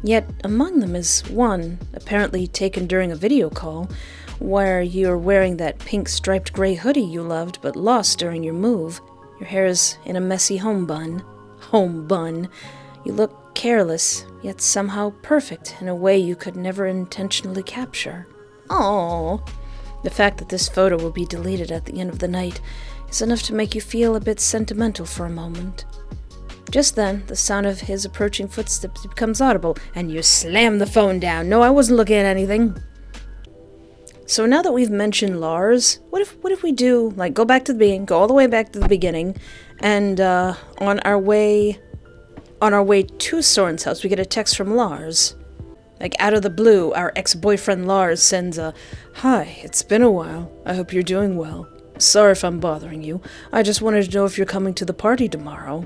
Yet, among them is one, apparently taken during a video call, where you're wearing that pink striped gray hoodie you loved but lost during your move. Your hair is in a messy home bun. You look careless, yet somehow perfect in a way you could never intentionally capture. Oh, the fact that this photo will be deleted at the end of the night is enough to make you feel a bit sentimental for a moment. Just then, the sound of his approaching footsteps becomes audible, and you slam the phone down. No, I wasn't looking at anything. So now that we've mentioned Lars, what if we do, go back to the beginning, go all the way back to the beginning, and on our way to Soren's house, we get a text from Lars. Out of the blue, our ex-boyfriend Lars sends a, "Hi, it's been a while. I hope you're doing well. Sorry if I'm bothering you. I just wanted to know if you're coming to the party tomorrow."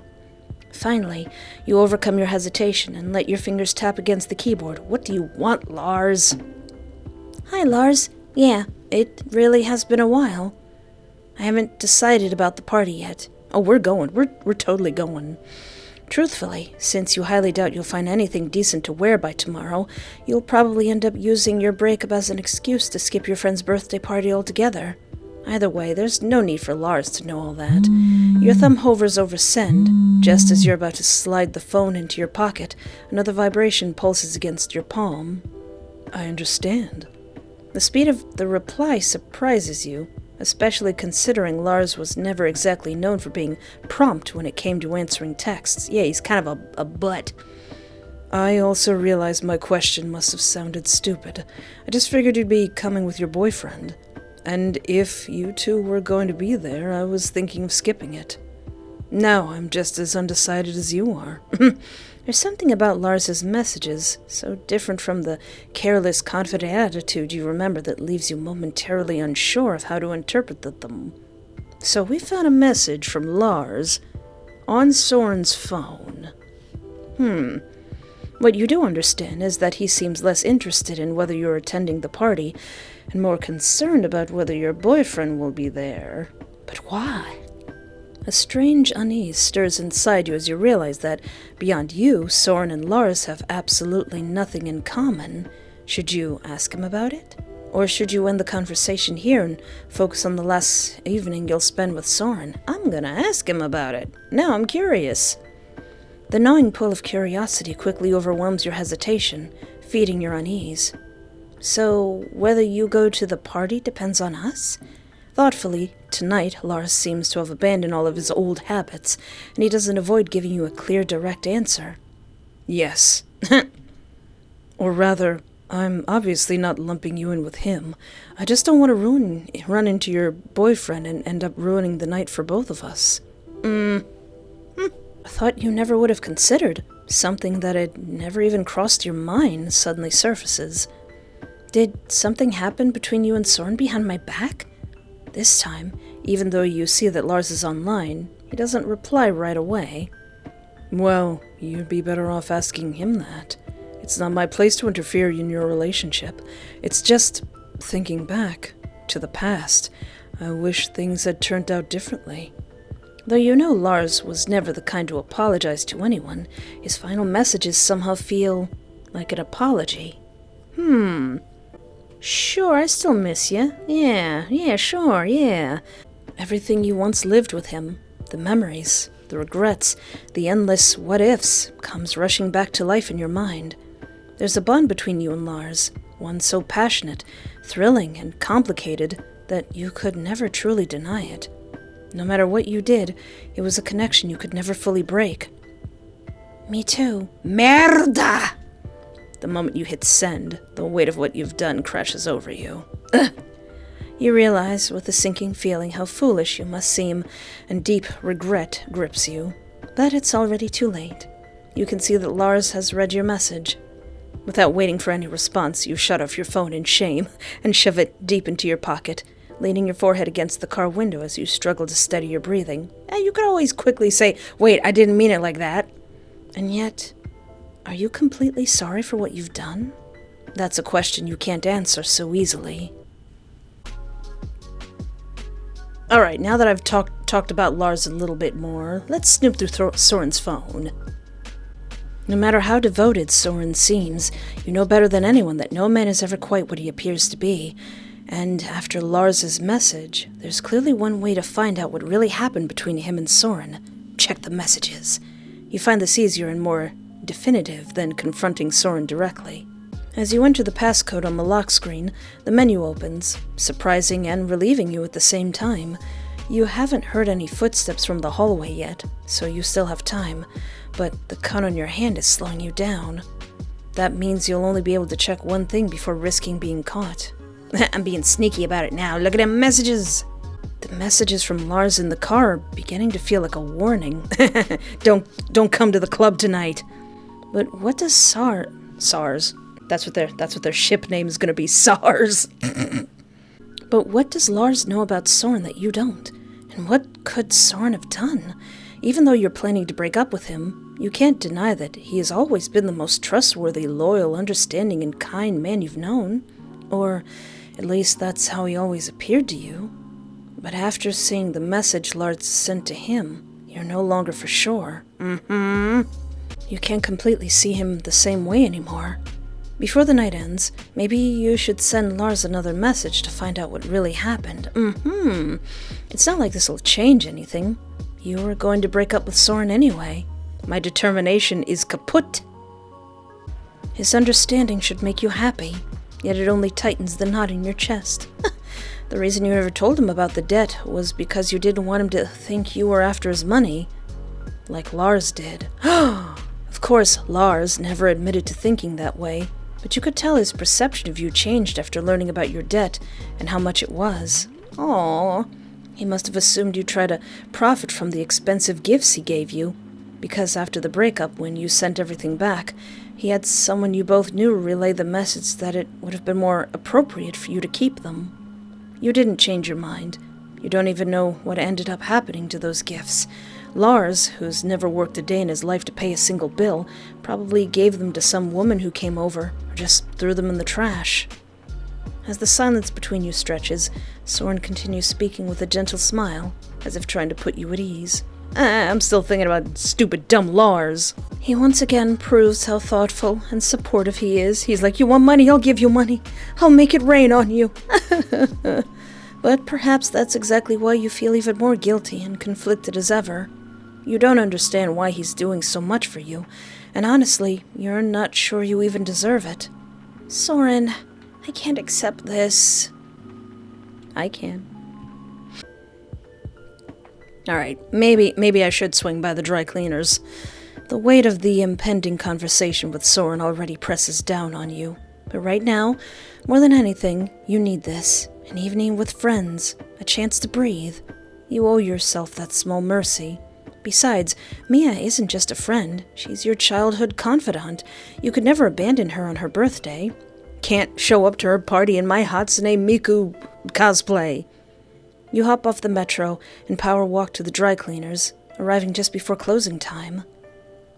Finally, you overcome your hesitation and let your fingers tap against the keyboard. What do you want, Lars? Hi, Lars. Yeah, it really has been a while. I haven't decided about the party yet. Oh, we're going. We're totally going. Truthfully, since you highly doubt you'll find anything decent to wear by tomorrow, you'll probably end up using your breakup as an excuse to skip your friend's birthday party altogether. Either way, there's no need for Lars to know all that. Your thumb hovers over send. Just as you're about to slide the phone into your pocket, another vibration pulses against your palm. I understand. The speed of the reply surprises you, especially considering Lars was never exactly known for being prompt when it came to answering texts. Yeah, he's kind of a butt. I also realize my question must have sounded stupid. I just figured you'd be coming with your boyfriend. And if you two were going to be there, I was thinking of skipping it. No, I'm just as undecided as you are. There's something about Lars's messages, so different from the careless, confident attitude you remember that leaves you momentarily unsure of how to interpret them. So we found a message from Lars on Soren's phone. What you do understand is that he seems less interested in whether you're attending the party and more concerned about whether your boyfriend will be there. But why? A strange unease stirs inside you as you realize that, beyond you, Soren and Lars have absolutely nothing in common. Should you ask him about it? Or should you end the conversation here and focus on the last evening you'll spend with Soren? I'm gonna ask him about it. Now I'm curious. The gnawing pull of curiosity quickly overwhelms your hesitation, feeding your unease. So, whether you go to the party depends on us? Thoughtfully, tonight, Lars seems to have abandoned all of his old habits, and he doesn't avoid giving you a clear, direct answer. Yes. Or rather, I'm obviously not lumping you in with him. I just don't want to run into your boyfriend and end up ruining the night for both of us. I thought you never would have considered. Something that had never even crossed your mind suddenly surfaces. Did something happen between you and Soren behind my back? This time, even though you see that Lars is online, he doesn't reply right away. Well, you'd be better off asking him that. It's not my place to interfere in your relationship. It's just, thinking back to the past, I wish things had turned out differently. Though you know Lars was never the kind to apologize to anyone, his final messages somehow feel like an apology. Sure, I still miss you. Yeah, sure, yeah. Everything you once lived with him, the memories, the regrets, the endless what-ifs, comes rushing back to life in your mind. There's a bond between you and Lars, one so passionate, thrilling, and complicated that you could never truly deny it. No matter what you did, it was a connection you could never fully break. Me too. Merda! The moment you hit send, the weight of what you've done crashes over you. You realize with a sinking feeling how foolish you must seem, and deep regret grips you. But it's already too late. You can see that Lars has read your message. Without waiting for any response, you shut off your phone in shame and shove it deep into your pocket, leaning your forehead against the car window as you struggle to steady your breathing. You could always quickly say, "Wait, I didn't mean it like that." And yet, are you completely sorry for what you've done? That's a question you can't answer so easily. Alright, now that I've talked about Lars a little bit more, let's snoop through Soren's phone. No matter how devoted Soren seems, you know better than anyone that no man is ever quite what he appears to be. And after Lars's message, there's clearly one way to find out what really happened between him and Soren. Check the messages. You find this easier and more definitive than confronting Soren directly. As you enter the passcode on the lock screen, the menu opens, surprising and relieving you at the same time. You haven't heard any footsteps from the hallway yet, so you still have time, but the cut on your hand is slowing you down. That means you'll only be able to check one thing before risking being caught. I'm being sneaky about it now. Look at them messages! The messages from Lars in the car are beginning to feel like a warning. Don't come to the club tonight. But what does SARS? That's what their ship name is going to be, SARS. But what does Lars know about Soren that you don't? And what could Soren have done? Even though you're planning to break up with him, you can't deny that he has always been the most trustworthy, loyal, understanding, and kind man you've known. Or, at least that's how he always appeared to you. But after seeing the message Lars sent to him, you're no longer for sure. You can't completely see him the same way anymore. Before the night ends, maybe you should send Lars another message to find out what really happened. It's not like this will change anything. You were going to break up with Soren anyway. My determination is kaput. His understanding should make you happy, yet it only tightens the knot in your chest. The reason you never told him about the debt was because you didn't want him to think you were after his money, like Lars did. Of course, Lars never admitted to thinking that way, but you could tell his perception of you changed after learning about your debt and how much it was. Aww. He must have assumed you'd try to profit from the expensive gifts he gave you, because after the breakup, when you sent everything back, he had someone you both knew relay the message that it would have been more appropriate for you to keep them. You didn't change your mind. You don't even know what ended up happening to those gifts. Lars, who's never worked a day in his life to pay a single bill, probably gave them to some woman who came over, or just threw them in the trash. As the silence between you stretches, Soren continues speaking with a gentle smile, as if trying to put you at ease. I'm still thinking about stupid, dumb Lars. He once again proves how thoughtful and supportive he is. He's like, you want money? I'll give you money. I'll make it rain on you. But perhaps that's exactly why you feel even more guilty and conflicted as ever. You don't understand why he's doing so much for you, and honestly, you're not sure you even deserve it. Soren, I can't accept this. I can. Alright, maybe I should swing by the dry cleaners. The weight of the impending conversation with Soren already presses down on you. But right now, more than anything, you need this. An evening with friends, a chance to breathe. You owe yourself that small mercy. Besides, Mia isn't just a friend. She's your childhood confidant. You could never abandon her on her birthday. Can't show up to her party in my Hatsune Miku cosplay. You hop off the metro and power walk to the dry cleaners, arriving just before closing time.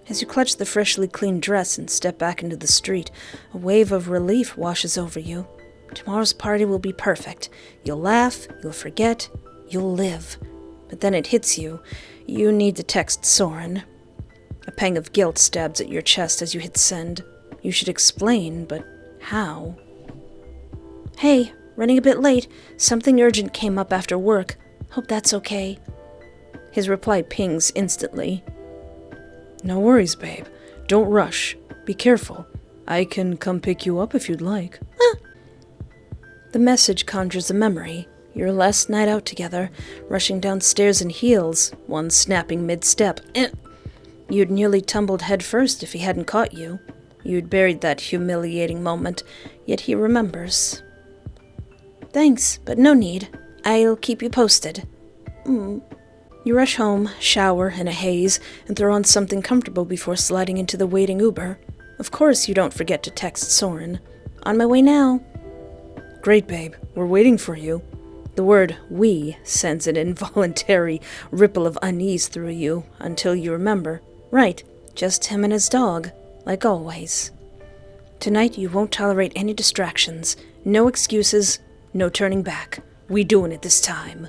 As you clutch the freshly cleaned dress and step back into the street, a wave of relief washes over you. Tomorrow's party will be perfect. You'll laugh, you'll forget, you'll live. But then it hits you. You need to text Soren. A pang of guilt stabs at your chest as you hit send. You should explain, but how? Hey, running a bit late. Something urgent came up after work. Hope that's okay. His reply pings instantly. No worries, babe. Don't rush. Be careful. I can come pick you up if you'd like. The message conjures a memory. Your last night out together, rushing downstairs in heels, one snapping mid-step. You'd nearly tumbled headfirst if he hadn't caught you. You'd buried that humiliating moment, yet he remembers. Thanks, but no need. I'll keep you posted. You rush home, shower in a haze, and throw on something comfortable before sliding into the waiting Uber. Of course you don't forget to text Soren. On my way now. Great, babe. We're waiting for you. The word we sends an involuntary ripple of unease through you until you remember. Right, just him and his dog, like always. Tonight you won't tolerate any distractions. No excuses, no turning back. We doing it this time.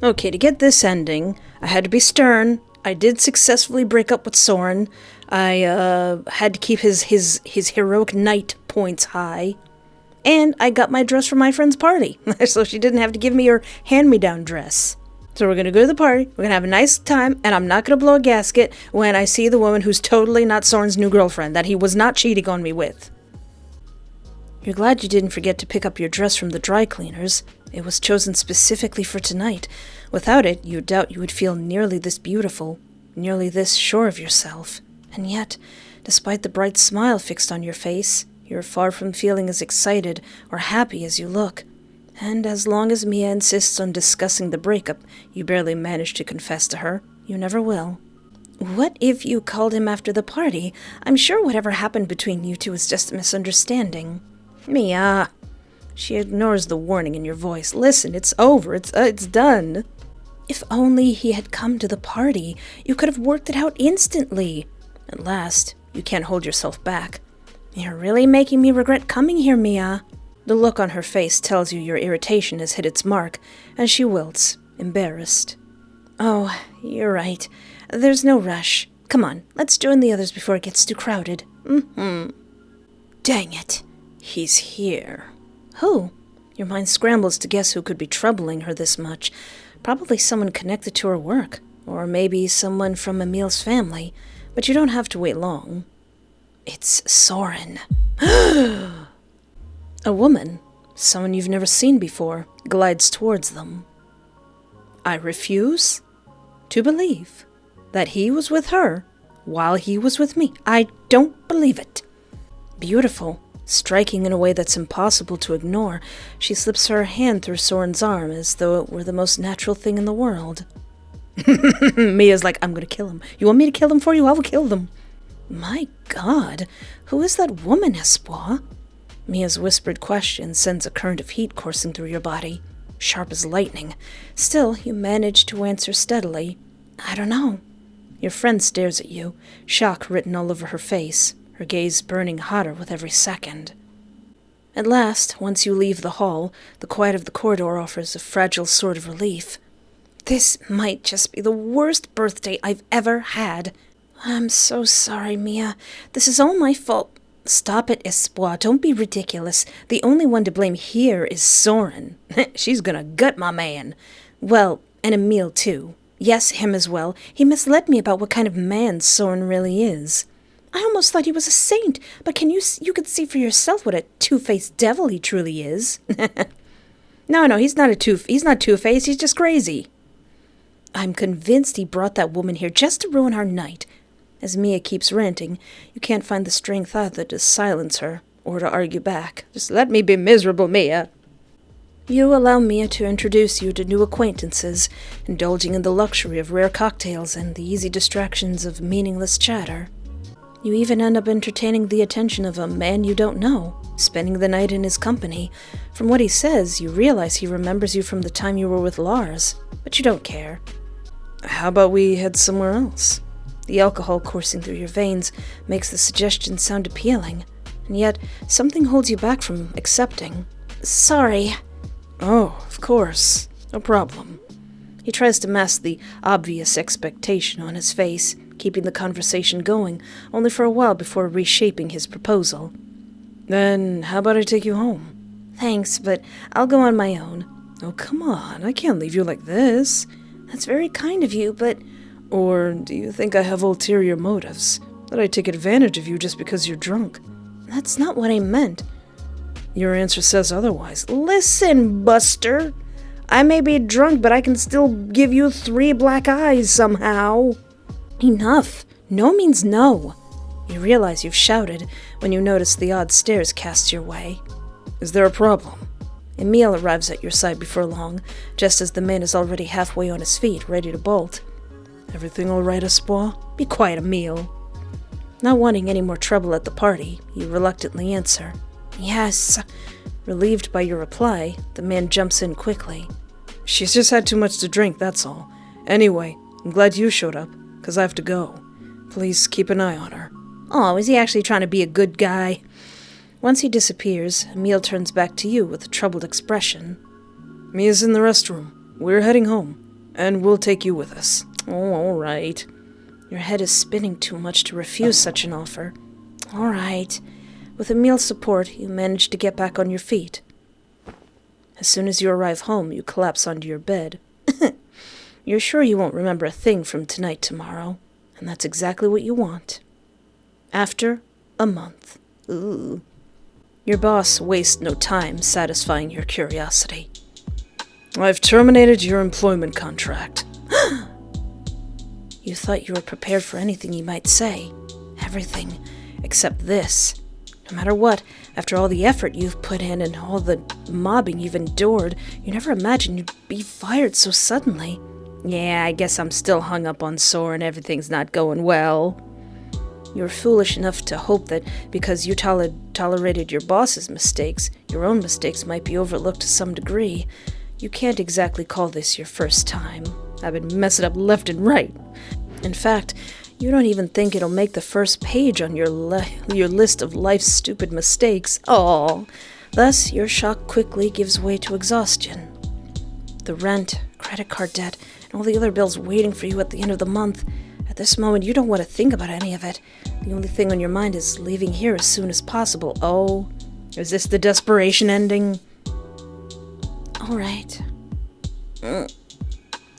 Okay, to get this ending, I had to be stern. I did successfully break up with Soren. I had to keep his heroic knight points high. And I got my dress from my friend's party, so she didn't have to give me her hand-me-down dress. So we're going to go to the party, we're going to have a nice time, and I'm not going to blow a gasket when I see the woman who's totally not Soren's new girlfriend, that he was not cheating on me with. You're glad you didn't forget to pick up your dress from the dry cleaners. It was chosen specifically for tonight. Without it, you doubt you would feel nearly this beautiful, nearly this sure of yourself. And yet, despite the bright smile fixed on your face, you're far from feeling as excited or happy as you look. And as long as Mia insists on discussing the breakup you barely managed to confess to her, you never will. What if you called him after the party? I'm sure whatever happened between you two is just a misunderstanding. Mia. She ignores the warning in your voice. Listen, it's over. It's done. If only he had come to the party, you could have worked it out instantly. At last, you can't hold yourself back. You're really making me regret coming here, Mia. The look on her face tells you your irritation has hit its mark, and she wilts, embarrassed. Oh, you're right. There's no rush. Come on, let's join the others before it gets too crowded. Dang it. He's here. Who? Your mind scrambles to guess who could be troubling her this much. Probably someone connected to her work, or maybe someone from Emil's family, but you don't have to wait long. It's Soren. A woman, someone you've never seen before, glides towards them. I refuse to believe that he was with her while he was with me. I don't believe it. Beautiful, striking in a way that's impossible to ignore, she slips her hand through Soren's arm as though it were the most natural thing in the world. Mia's like, I'm gonna kill him. You want me to kill them for you? I will kill them. My God, who is that woman, Espoir? Mia's whispered question sends a current of heat coursing through your body, sharp as lightning. Still, you manage to answer steadily. I don't know. Your friend stares at you, shock written all over her face, her gaze burning hotter with every second. At last, once you leave the hall, the quiet of the corridor offers a fragile sort of relief. This might just be the worst birthday I've ever had. I'm so sorry, Mia. This is all my fault. Stop it, Espoir. Don't be ridiculous. The only one to blame here is Soren. She's gonna gut my man. Well, and Emil, too. Yes, him as well. He misled me about what kind of man Soren really is. I almost thought he was a saint, but you could see for yourself what a two-faced devil he truly is. No, he's not two-faced, he's just crazy. I'm convinced he brought that woman here just to ruin our night. As Mia keeps ranting, you can't find the strength either to silence her or to argue back. Just let me be miserable, Mia. You allow Mia to introduce you to new acquaintances, indulging in the luxury of rare cocktails and the easy distractions of meaningless chatter. You even end up entertaining the attention of a man you don't know, spending the night in his company. From what he says, you realize he remembers you from the time you were with Lars, but you don't care. How about we head somewhere else? The alcohol coursing through your veins makes the suggestion sound appealing, and yet something holds you back from accepting. Sorry. Oh, of course. No problem. He tries to mask the obvious expectation on his face, keeping the conversation going, only for a while before reshaping his proposal. Then, how about I take you home? Thanks, but I'll go on my own. Oh, come on, I can't leave you like this. That's very kind of you, but... Or do you think I have ulterior motives? That I take advantage of you just because you're drunk? That's not what I meant. Your answer says otherwise. Listen, Buster. I may be drunk, but I can still give you 3 black eyes somehow. Enough. No means no. You realize you've shouted when you notice the odd stares cast your way. Is there a problem? Emil arrives at your side before long, just as the man is already halfway on his feet, ready to bolt. Everything all right, Espoir? Be quiet, Emil. Not wanting any more trouble at the party, you reluctantly answer. Yes. Relieved by your reply, the man jumps in quickly. She's just had too much to drink, that's all. Anyway, I'm glad you showed up, 'cause I have to go. Please keep an eye on her. Oh, is he actually trying to be a good guy? Once he disappears, Emil turns back to you with a troubled expression. Mia's in the restroom. We're heading home, and we'll take you with us. Oh, all right. Your head is spinning too much to refuse such an offer. All right. With Emil's support, you manage to get back on your feet. As soon as you arrive home, you collapse onto your bed. You're sure you won't remember a thing from tonight tomorrow, and that's exactly what you want. After a month. Ooh. Your boss wastes no time satisfying your curiosity. I've terminated your employment contract. You thought you were prepared for anything he might say. Everything, except this. No matter what, after all the effort you've put in and all the mobbing you've endured, you never imagined you'd be fired so suddenly. Yeah, I guess I'm still hung up on Saurin. Everything's not going well. You're foolish enough to hope that because you tolerated your boss's mistakes, your own mistakes might be overlooked to some degree. You can't exactly call this your first time. I've been messing up left and right. In fact, you don't even think it'll make the first page on your list of life's stupid mistakes. Aww. Thus, your shock quickly gives way to exhaustion. The rent, credit card debt, and all the other bills waiting for you at the end of the month. At this moment, you don't want to think about any of it. The only thing on your mind is leaving here as soon as possible. Oh, is this the Desperation ending? All right.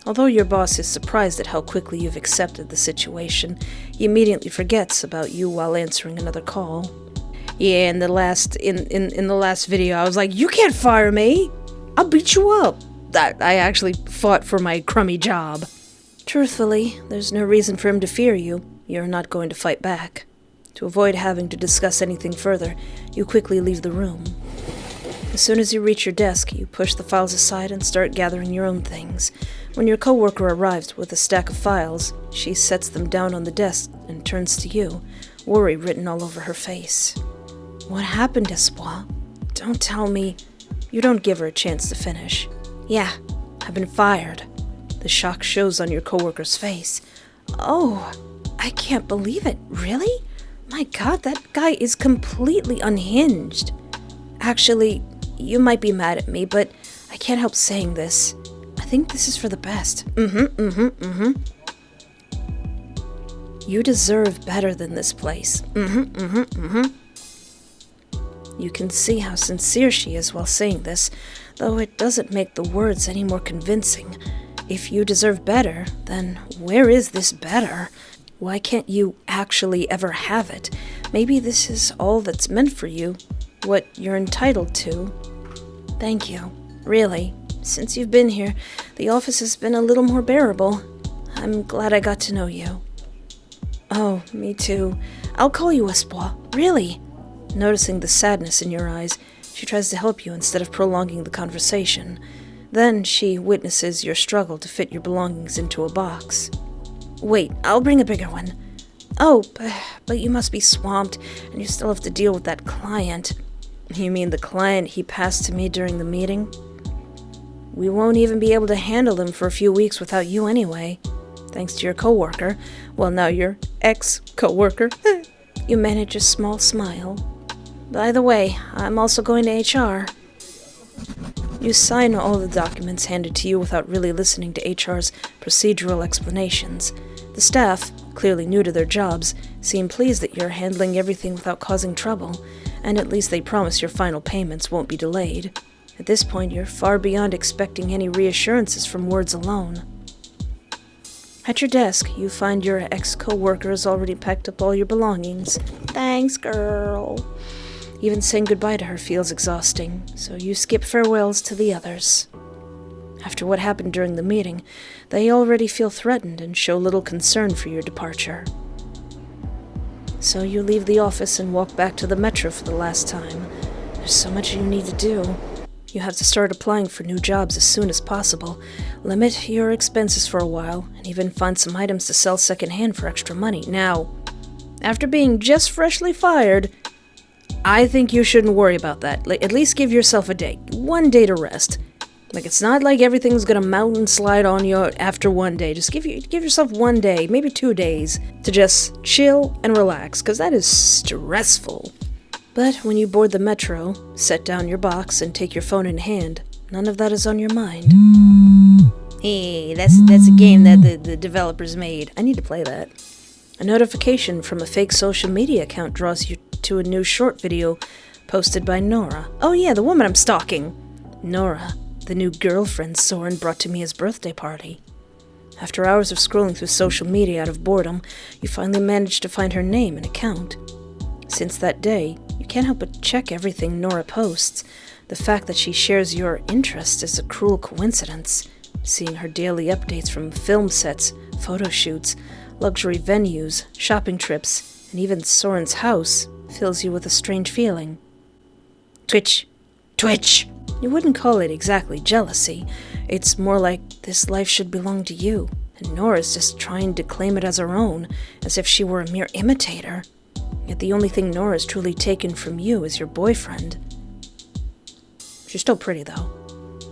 Although your boss is surprised at how quickly you've accepted the situation, he immediately forgets about you while answering another call. Yeah, in the last video, I was like, you can't fire me! I'll beat you up! I actually fought for my crummy job. Truthfully, there's no reason for him to fear you. You're not going to fight back. To avoid having to discuss anything further, you quickly leave the room. As soon as you reach your desk, you push the files aside and start gathering your own things. When your coworker arrives with a stack of files, she sets them down on the desk and turns to you, worry written all over her face. What happened, Espoir? Don't tell me. You don't give her a chance to finish. Yeah, I've been fired. The shock shows on your coworker's face. Oh, I can't believe it. Really? My God, that guy is completely unhinged. Actually, you might be mad at me, but I can't help saying this. I think this is for the best. You deserve better than this place. You can see how sincere she is while saying this, though it doesn't make the words any more convincing. If you deserve better, then where is this better? Why can't you actually ever have it? Maybe this is all that's meant for you, what you're entitled to. Thank you. Really. Since you've been here, the office has been a little more bearable. I'm glad I got to know you. Oh, me too. I'll call you Espoir. Really. Noticing the sadness in your eyes, she tries to help you instead of prolonging the conversation. Then she witnesses your struggle to fit your belongings into a box. Wait, I'll bring a bigger one. Oh, but you must be swamped, and you still have to deal with that client. You mean the client he passed to me during the meeting? We won't even be able to handle him for a few weeks without you anyway. Thanks to your coworker. Well, now your ex-coworker. You manage a small smile. By the way, I'm also going to HR. You sign all the documents handed to you without really listening to HR's procedural explanations. The staff, clearly new to their jobs, seem pleased that you're handling everything without causing trouble, and at least they promise your final payments won't be delayed. At this point, you're far beyond expecting any reassurances from words alone. At your desk, you find your ex-coworker has already packed up all your belongings. Thanks, girl. Even saying goodbye to her feels exhausting, so you skip farewells to the others. After what happened during the meeting, they already feel threatened and show little concern for your departure. So you leave the office and walk back to the metro for the last time. There's so much you need to do. You have to start applying for new jobs as soon as possible, limit your expenses for a while, and even find some items to sell secondhand for extra money. Now, after being just freshly fired, I think you shouldn't worry about that. At least give yourself a day. 1 day to rest. It's not like everything's gonna mountain slide on you after 1 day. Just give yourself 1 day, maybe 2 days, to just chill and relax, because that is stressful. But when you board the metro, set down your box, and take your phone in hand, none of that is on your mind. Hey, that's a game that the developers made. I need to play that. A notification from a fake social media account draws you to a new short video posted by Nora. Oh yeah, the woman I'm stalking. Nora, the new girlfriend Soren brought to Mia's birthday party. After hours of scrolling through social media out of boredom, you finally manage to find her name and account. Since that day, you can't help but check everything Nora posts. The fact that she shares your interest is a cruel coincidence. Seeing her daily updates from film sets, photo shoots, luxury venues, shopping trips, and even Soren's house fills you with a strange feeling. Twitch. You wouldn't call it exactly jealousy. It's more like this life should belong to you, and Nora's just trying to claim it as her own, as if she were a mere imitator. Yet the only thing Nora's truly taken from you is your boyfriend. She's still pretty, though.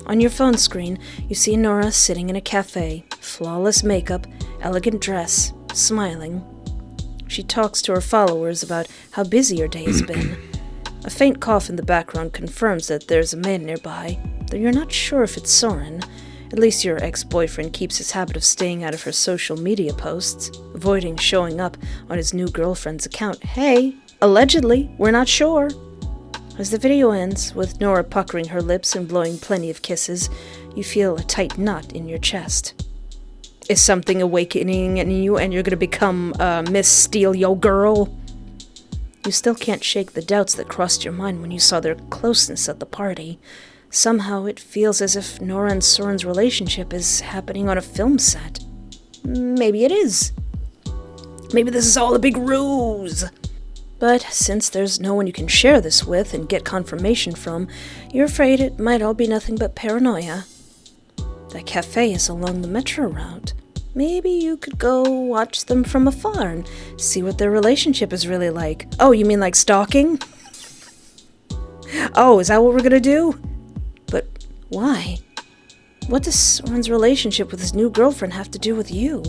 On your phone screen, you see Nora sitting in a cafe, flawless makeup, elegant dress, smiling. She talks to her followers about how busy her day has been. A faint cough in the background confirms that there's a man nearby, though you're not sure if it's Soren. At least your ex-boyfriend keeps his habit of staying out of her social media posts, avoiding showing up on his new girlfriend's account. Hey, allegedly, we're not sure. As the video ends, with Nora puckering her lips and blowing plenty of kisses, you feel a tight knot in your chest. Is something awakening in you and you're gonna become Miss Steal Yo Girl? You still can't shake the doubts that crossed your mind when you saw their closeness at the party. Somehow it feels as if Nora and Soren's relationship is happening on a film set. Maybe it is. Maybe this is all a big ruse. But since there's no one you can share this with and get confirmation from, you're afraid it might all be nothing but paranoia. That cafe is along the metro route. Maybe you could go watch them from afar and see what their relationship is really like. Oh, you mean like stalking? Oh, is that what we're gonna do? But why? What does Soren's relationship with his new girlfriend have to do with you?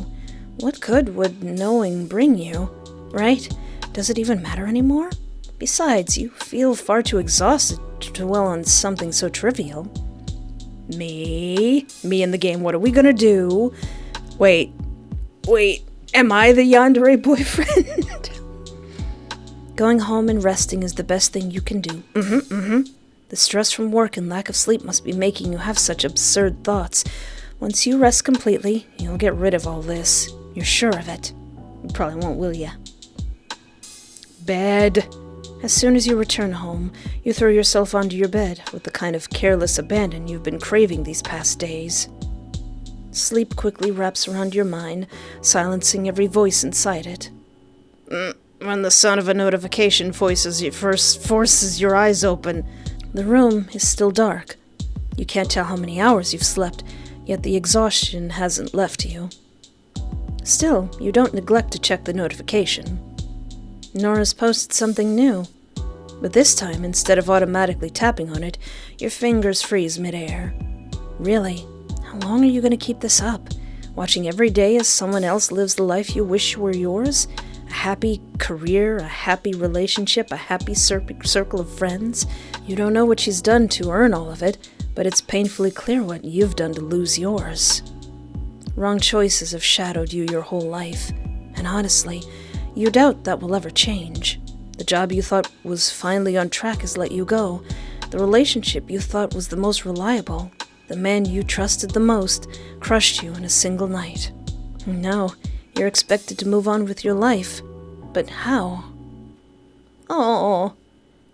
What good would knowing bring you, right? Does it even matter anymore? Besides, you feel far too exhausted to dwell on something so trivial. Me in the game, what are we gonna do? Wait, am I the yandere boyfriend? Going home and resting is the best thing you can do. The stress from work and lack of sleep must be making you have such absurd thoughts. Once you rest completely, you'll get rid of all this. You're sure of it. You probably won't, will ya? Bed. As soon as you return home, you throw yourself onto your bed with the kind of careless abandon you've been craving these past days. Sleep quickly wraps around your mind, silencing every voice inside it. When the sound of a notification forces your eyes open, the room is still dark. You can't tell how many hours you've slept, yet the exhaustion hasn't left you. Still, you don't neglect to check the notification. Nora's posted something new, but this time, instead of automatically tapping on it, your fingers freeze midair. Really, how long are you going to keep this up? Watching every day as someone else lives the life you wish were yours? A happy career, a happy relationship, a happy circle of friends? You don't know what she's done to earn all of it, but it's painfully clear what you've done to lose yours. Wrong choices have shadowed you your whole life, and honestly, you doubt that will ever change. The job you thought was finally on track has let you go. The relationship you thought was the most reliable, the man you trusted the most, crushed you in a single night. Now, you're expected to move on with your life. But how? Oh.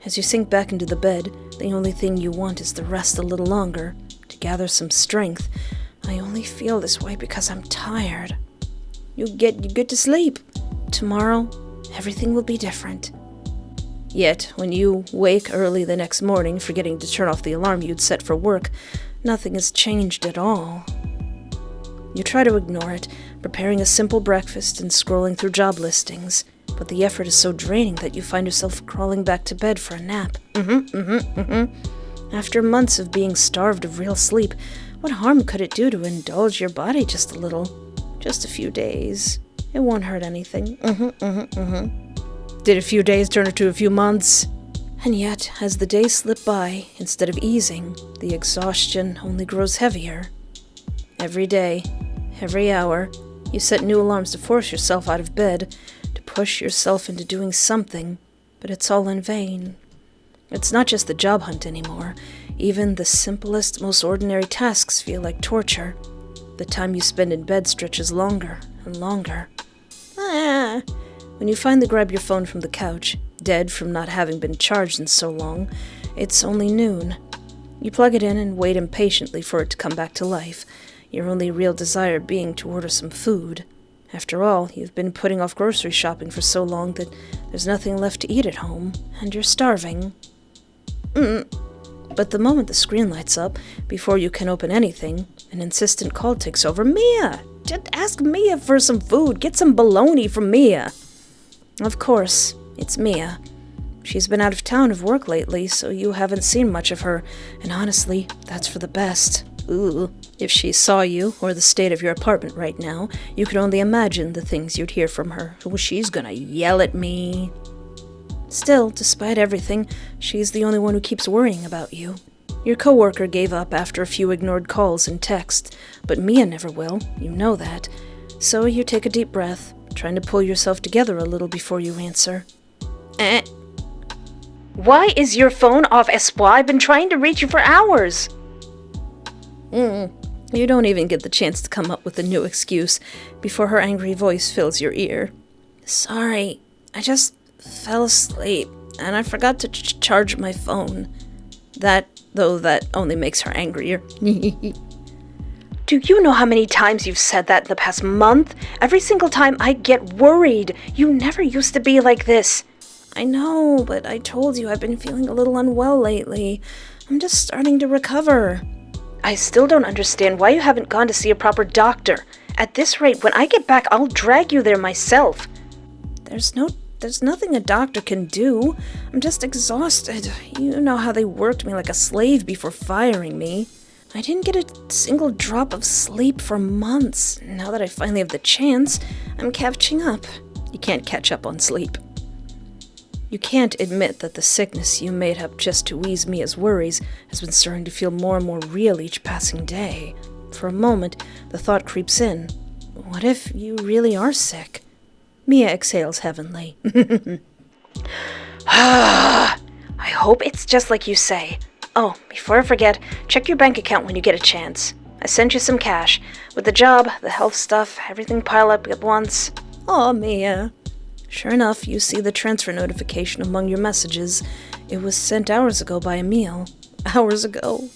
As you sink back into the bed, the only thing you want is to rest a little longer, to gather some strength. I only feel this way because I'm tired. You get to sleep. Tomorrow, everything will be different. Yet, when you wake early the next morning, forgetting to turn off the alarm you'd set for work, nothing has changed at all. You try to ignore it, preparing a simple breakfast and scrolling through job listings, but the effort is so draining that you find yourself crawling back to bed for a nap. After months of being starved of real sleep, what harm could it do to indulge your body just a little? Just a few days. It won't hurt anything. Did a few days turn into a few months? And yet, as the days slip by, instead of easing, the exhaustion only grows heavier. Every day, every hour, you set new alarms to force yourself out of bed, to push yourself into doing something, but it's all in vain. It's not just the job hunt anymore. Even the simplest, most ordinary tasks feel like torture. The time you spend in bed stretches longer and longer. When you finally grab your phone from the couch, dead from not having been charged in so long, it's only noon. You plug it in and wait impatiently for it to come back to life, your only real desire being to order some food. After all, you've been putting off grocery shopping for so long that there's nothing left to eat at home, and you're starving. But the moment the screen lights up, before you can open anything, an insistent call takes over. Mia! Just ask Mia for some food. Get some bologna from Mia. Of course, it's Mia. She's been out of town of work lately, so you haven't seen much of her, and honestly, that's for the best. Ooh. If she saw you, or the state of your apartment right now, you could only imagine the things you'd hear from her. Oh, she's gonna yell at me. Still, despite everything, she's the only one who keeps worrying about you. Your coworker gave up after a few ignored calls and texts, but Mia never will, you know that. So you take a deep breath, trying to pull yourself together a little before you answer. Why is your phone off, Espoir? I've been trying to reach you for hours. You don't even get the chance to come up with a new excuse before her angry voice fills your ear. Sorry, I just fell asleep, and I forgot to charge my phone. That only makes her angrier. Do you know how many times you've said that in the past month? Every single time I get worried. You never used to be like this. I know, but I told you I've been feeling a little unwell lately. I'm just starting to recover. I still don't understand why you haven't gone to see a proper doctor. At this rate, when I get back, I'll drag you there myself. There's nothing a doctor can do. I'm just exhausted. You know how they worked me like a slave before firing me. I didn't get a single drop of sleep for months. Now that I finally have the chance, I'm catching up. You can't catch up on sleep. You can't admit that the sickness you made up just to ease Mia's worries has been starting to feel more and more real each passing day. For a moment, the thought creeps in. What if you really are sick? Mia exhales heavenly. I hope it's just like you say. Oh, before I forget, check your bank account when you get a chance. I sent you some cash. With the job, the health stuff, everything pile up at once. Aw, Mia. Sure enough, you see the transfer notification among your messages. It was sent hours ago by Emil. Hours ago.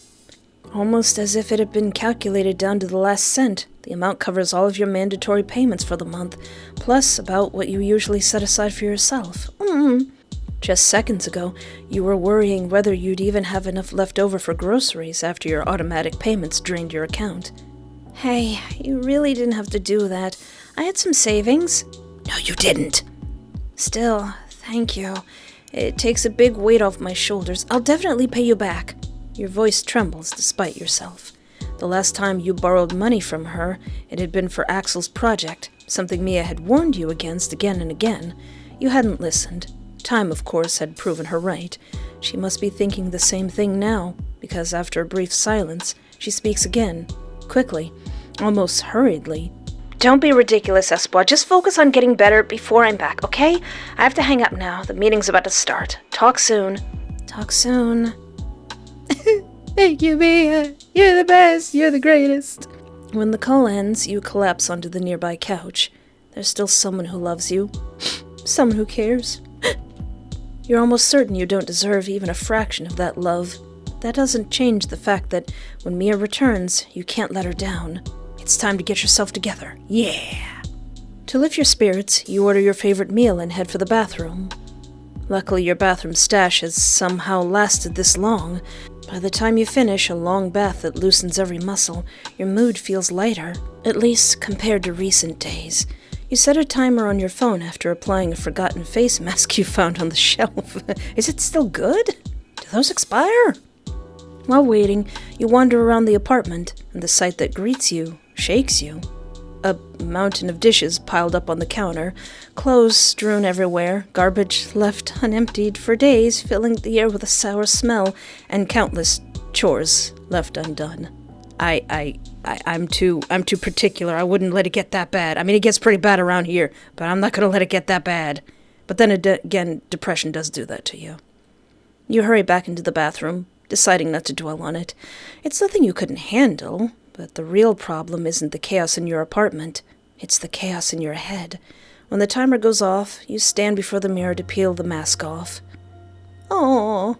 Almost as if it had been calculated down to the last cent. The amount covers all of your mandatory payments for the month, plus about what you usually set aside for yourself. Just seconds ago, you were worrying whether you'd even have enough left over for groceries after your automatic payments drained your account. Hey, you really didn't have to do that. I had some savings. No, you didn't. Still, thank you. It takes a big weight off my shoulders. I'll definitely pay you back. Your voice trembles despite yourself. The last time you borrowed money from her, it had been for Axel's project, something Mia had warned you against again and again. You hadn't listened. Time, of course, had proven her right. She must be thinking the same thing now, because after a brief silence, she speaks again, quickly, almost hurriedly. Don't be ridiculous, Espoir. Just focus on getting better before I'm back, okay? I have to hang up now. The meeting's about to start. Talk soon. Talk soon. Thank you, Mia. You're the best. You're the greatest. When the call ends, you collapse onto the nearby couch. There's still someone who loves you. Someone who cares. You're almost certain you don't deserve even a fraction of that love. That doesn't change the fact that when Mia returns, you can't let her down. It's time to get yourself together. Yeah! To lift your spirits, you order your favorite meal and head for the bathroom. Luckily, your bathroom stash has somehow lasted this long. By the time you finish a long bath that loosens every muscle, your mood feels lighter, at least compared to recent days. You set a timer on your phone after applying a forgotten face mask you found on the shelf. Is it still good? Do those expire? While waiting, you wander around the apartment, and the sight that greets you shakes you. A mountain of dishes piled up on the counter, clothes strewn everywhere, garbage left unemptied for days, filling the air with a sour smell, and countless chores left undone. I'm too particular. I wouldn't let it get that bad. I mean, it gets pretty bad around here, but I'm not going to let it get that bad. But then again, depression does do that to you. You hurry back into the bathroom, deciding not to dwell on it. It's nothing you couldn't handle, but the real problem isn't the chaos in your apartment. It's the chaos in your head. When the timer goes off, you stand before the mirror to peel the mask off. Aww.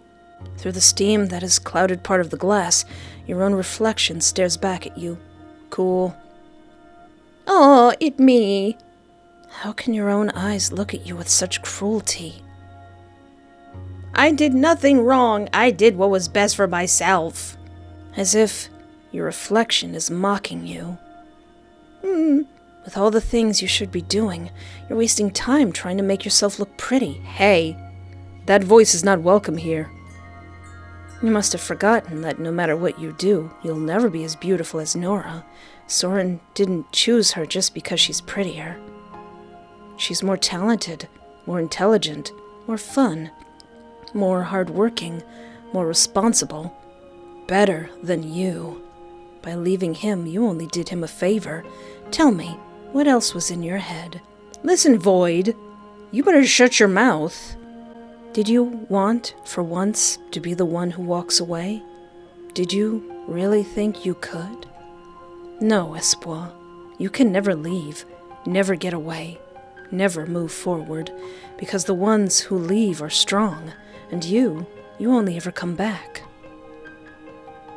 Through the steam that has clouded part of the glass, your own reflection stares back at you. Cool. Oh, it me. How can your own eyes look at you with such cruelty? I did nothing wrong. I did what was best for myself. As if your reflection is mocking you. With all the things you should be doing, you're wasting time trying to make yourself look pretty. Hey, that voice is not welcome here. You must have forgotten that no matter what you do, you'll never be as beautiful as Nora. Soren didn't choose her just because she's prettier. She's more talented, more intelligent, more fun, more hardworking, more responsible, better than you. By leaving him, you only did him a favor. Tell me, what else was in your head? Listen, Void, you better shut your mouth. Did you want, for once, to be the one who walks away? Did you really think you could? No, Espoir. You can never leave, never get away, never move forward, because the ones who leave are strong, and you only ever come back.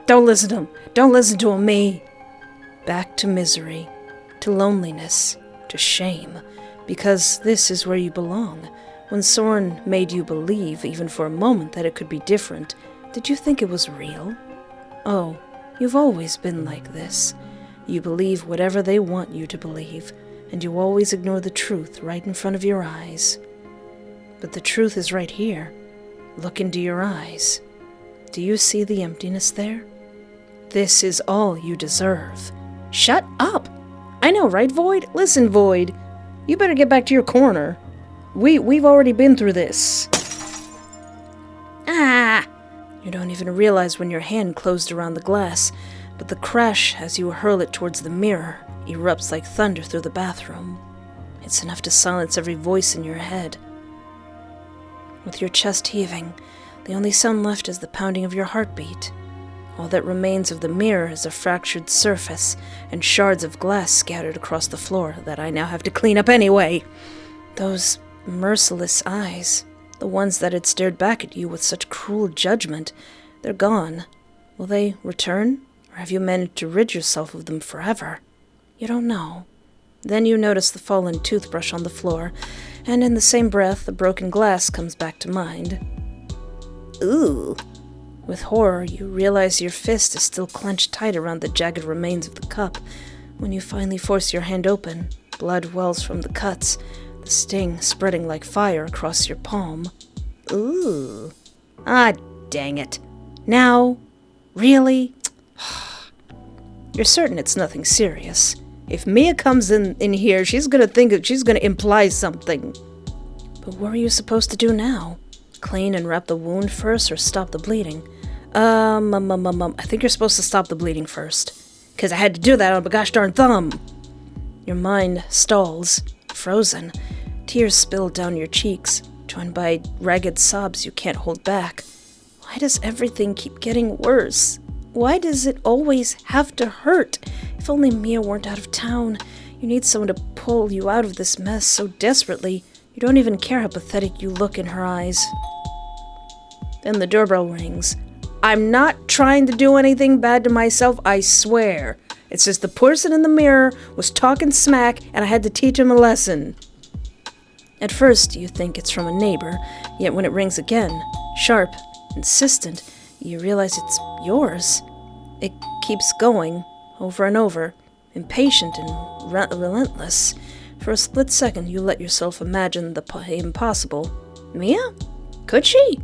Don't listen to him. Don't listen to him, me. Back to misery, to loneliness, to shame, because this is where you belong. When Soren made you believe, even for a moment, that it could be different, did you think it was real? Oh, you've always been like this. You believe whatever they want you to believe, and you always ignore the truth right in front of your eyes. But the truth is right here. Look into your eyes. Do you see the emptiness there? This is all you deserve. Shut up! I know, right, Void? Listen, Void. You better get back to your corner. We've already been through this. Ah! You don't even realize when your hand closed around the glass, but the crash as you hurl it towards the mirror erupts like thunder through the bathroom. It's enough to silence every voice in your head. With your chest heaving, the only sound left is the pounding of your heartbeat. All that remains of the mirror is a fractured surface and shards of glass scattered across the floor that I now have to clean up anyway. Those merciless eyes, the ones that had stared back at you with such cruel judgment, they're gone. Will they return, or have you managed to rid yourself of them forever? You don't know. Then you notice the fallen toothbrush on the floor, and in the same breath, the broken glass comes back to mind. Ooh. With horror, you realize your fist is still clenched tight around the jagged remains of the cup. When you finally force your hand open, blood wells from the cuts, the sting spreading like fire across your palm. Ooh. Ah, dang it. Now? Really? You're certain it's nothing serious. If Mia comes in here, she's gonna think that she's gonna imply something. But what are you supposed to do now? Clean and wrap the wound first or stop the bleeding? I think you're supposed to stop the bleeding first. 'Cause I had to do that on my gosh darn thumb. Your mind stalls, frozen. Tears spill down your cheeks, joined by ragged sobs you can't hold back. Why does everything keep getting worse? Why does it always have to hurt? If only Mia weren't out of town. You need someone to pull you out of this mess so desperately, you don't even care how pathetic you look in her eyes. Then the doorbell rings. I'm not trying to do anything bad to myself, I swear. It's just the person in the mirror was talking smack and I had to teach him a lesson. At first, you think it's from a neighbor, yet when it rings again, sharp, insistent, you realize it's yours. It keeps going, over and over, impatient and relentless. For a split second, you let yourself imagine the impossible. Mia? Could she?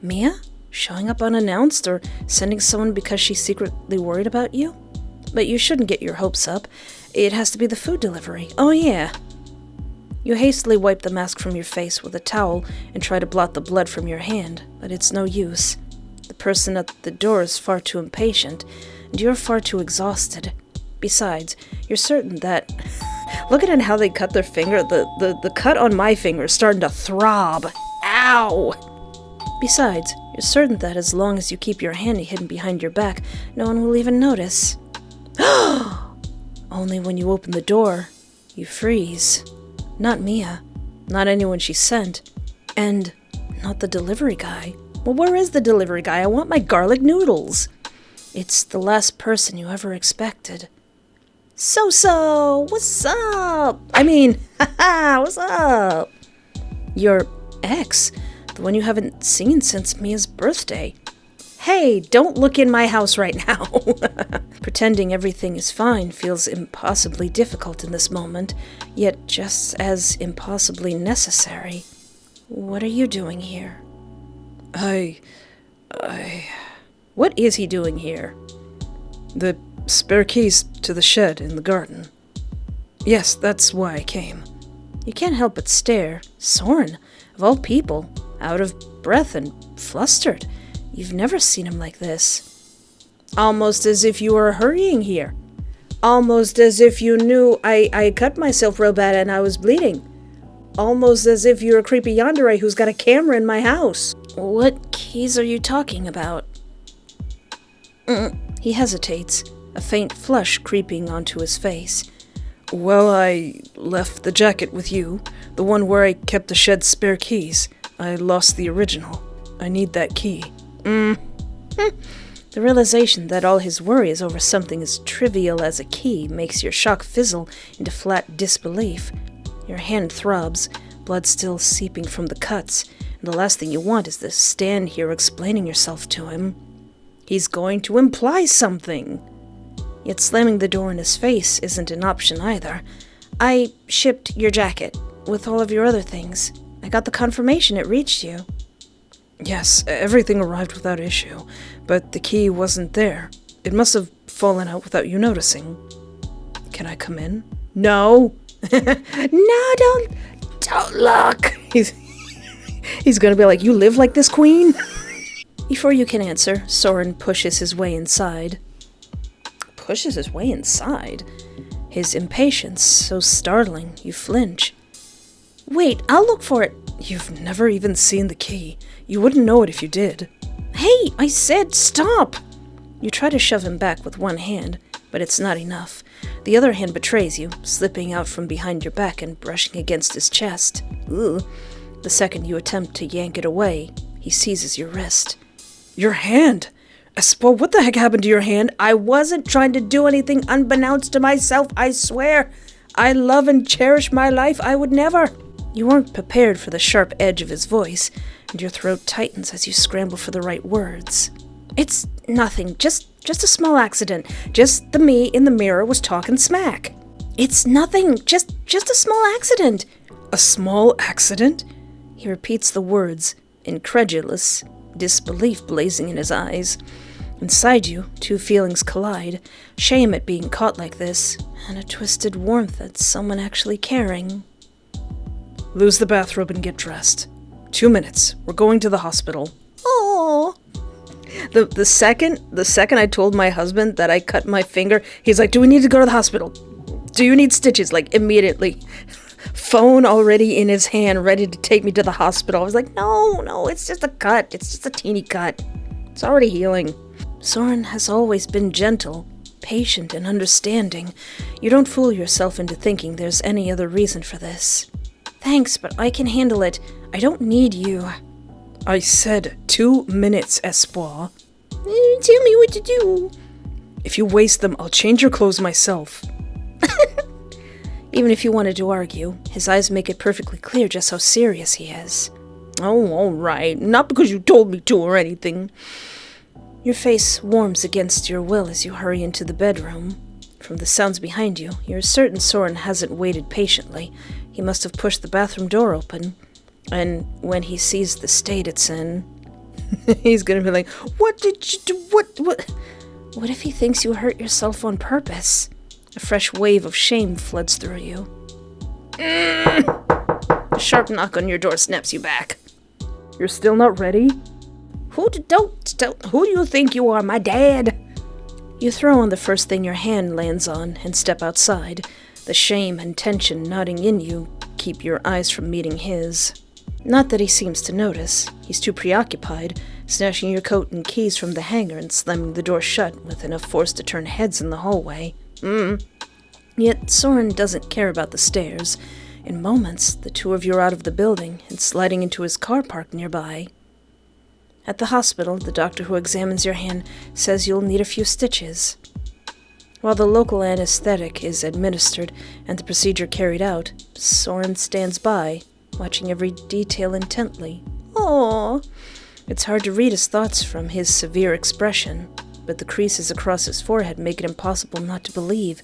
Mia? Showing up unannounced or sending someone because she's secretly worried about you? But you shouldn't get your hopes up. It has to be the food delivery. Oh yeah. You hastily wipe the mask from your face with a towel and try to blot the blood from your hand, but it's no use. The person at the door is far too impatient, and you're far too exhausted. Besides, you're certain that... Looking at how they cut their finger, the cut on my finger is starting to throb. Ow! Besides, you're certain that as long as you keep your hand hidden behind your back, no one will even notice. Only when you open the door, you freeze. Not Mia, not anyone she sent, and not the delivery guy. Well, where is the delivery guy? I want my garlic noodles. It's the last person you ever expected. So, what's up? I mean, haha, what's up? Your ex, the one you haven't seen since Mia's birthday. Hey, don't look in my house right now. Pretending everything is fine feels impossibly difficult in this moment, yet just as impossibly necessary. What are you doing here? What is he doing here? The spare keys to the shed in the garden. Yes, that's why I came. You can't help but stare. Soren, of all people, out of breath and flustered. You've never seen him like this. Almost as if you were hurrying here. Almost as if you knew I cut myself real bad and I was bleeding. Almost as if you're a creepy yandere who's got a camera in my house. What keys are you talking about? He hesitates, a faint flush creeping onto his face. Well, I left the jacket with you, the one where I kept the shed's spare keys. I lost the original. I need that key. The realization that all his worry is over something as trivial as a key makes your shock fizzle into flat disbelief. Your hand throbs, blood still seeping from the cuts, and the last thing you want is to stand here explaining yourself to him. He's going to imply something. Yet slamming the door in his face isn't an option either. I shipped your jacket, with all of your other things. I got the confirmation it reached you. Yes, everything arrived without issue, but the key wasn't there. It must have fallen out without you noticing. Can I come in? No. No, don't look. He's gonna be like, you live like this, queen? Before you can answer, Soren pushes his way inside. Pushes his way inside? His impatience so startling, you flinch. Wait, I'll look for it. You've never even seen the key. You wouldn't know it if you did. Hey, I said stop! You try to shove him back with one hand, but it's not enough. The other hand betrays you, slipping out from behind your back and brushing against his chest. Ugh. The second you attempt to yank it away, he seizes your wrist. Your hand! Espoir, what the heck happened to your hand? I wasn't trying to do anything unbeknownst to myself, I swear. I love and cherish my life. I would never. You weren't prepared for the sharp edge of his voice, and your throat tightens as you scramble for the right words. It's nothing, just a small accident. Just the me in the mirror was talking smack. It's nothing, just a small accident. A small accident? He repeats the words, incredulous, disbelief blazing in his eyes. Inside you, two feelings collide, shame at being caught like this, and a twisted warmth at someone actually caring. Lose the bathrobe and get dressed. 2 minutes. We're going to the hospital. Oh. The second I told my husband that I cut my finger, he's like, "Do we need to go to the hospital? Do you need stitches?" Like, immediately. Phone already in his hand, ready to take me to the hospital. I was like, no, it's just a cut. It's just a teeny cut. It's already healing. Soren has always been gentle, patient, and understanding. You don't fool yourself into thinking there's any other reason for this. Thanks, but I can handle it. I don't need you. I said 2 minutes, Espoir. Tell me what to do. If you waste them, I'll change your clothes myself. Even if you wanted to argue, his eyes make it perfectly clear just how serious he is. Oh, all right. Not because you told me to or anything. Your face warms against your will as you hurry into the bedroom. From the sounds behind you, you're certain Soren hasn't waited patiently. He must have pushed the bathroom door open. And when he sees the state it's in, he's gonna be like, "What did you do? What? What if he thinks you hurt yourself on purpose?" A fresh wave of shame floods through you. A sharp knock on your door snaps you back. You're still not ready? Who do you think you are, my dad? You throw on the first thing your hand lands on and step outside. The shame and tension knotting in you keep your eyes from meeting his. Not that he seems to notice. He's too preoccupied, snatching your coat and keys from the hanger and slamming the door shut with enough force to turn heads in the hallway. Yet Soren doesn't care about the stairs. In moments, the two of you are out of the building and sliding into his car parked nearby. At the hospital, the doctor who examines your hand says you'll need a few stitches. While the local anesthetic is administered and the procedure carried out, Soren stands by, watching every detail intently. Aww. It's hard to read his thoughts from his severe expression, but the creases across his forehead make it impossible not to believe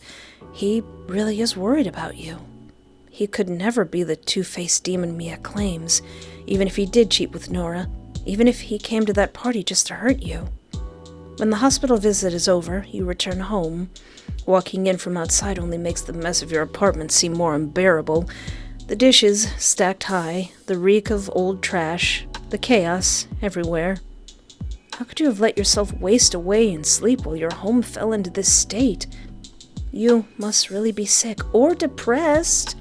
he really is worried about you. He could never be the two-faced demon Mia claims, even if he did cheat with Nora, even if he came to that party just to hurt you. When the hospital visit is over, you return home. Walking in from outside only makes the mess of your apartment seem more unbearable. The dishes stacked high, the reek of old trash, the chaos everywhere. How could you have let yourself waste away in sleep while your home fell into this state? You must really be sick or depressed.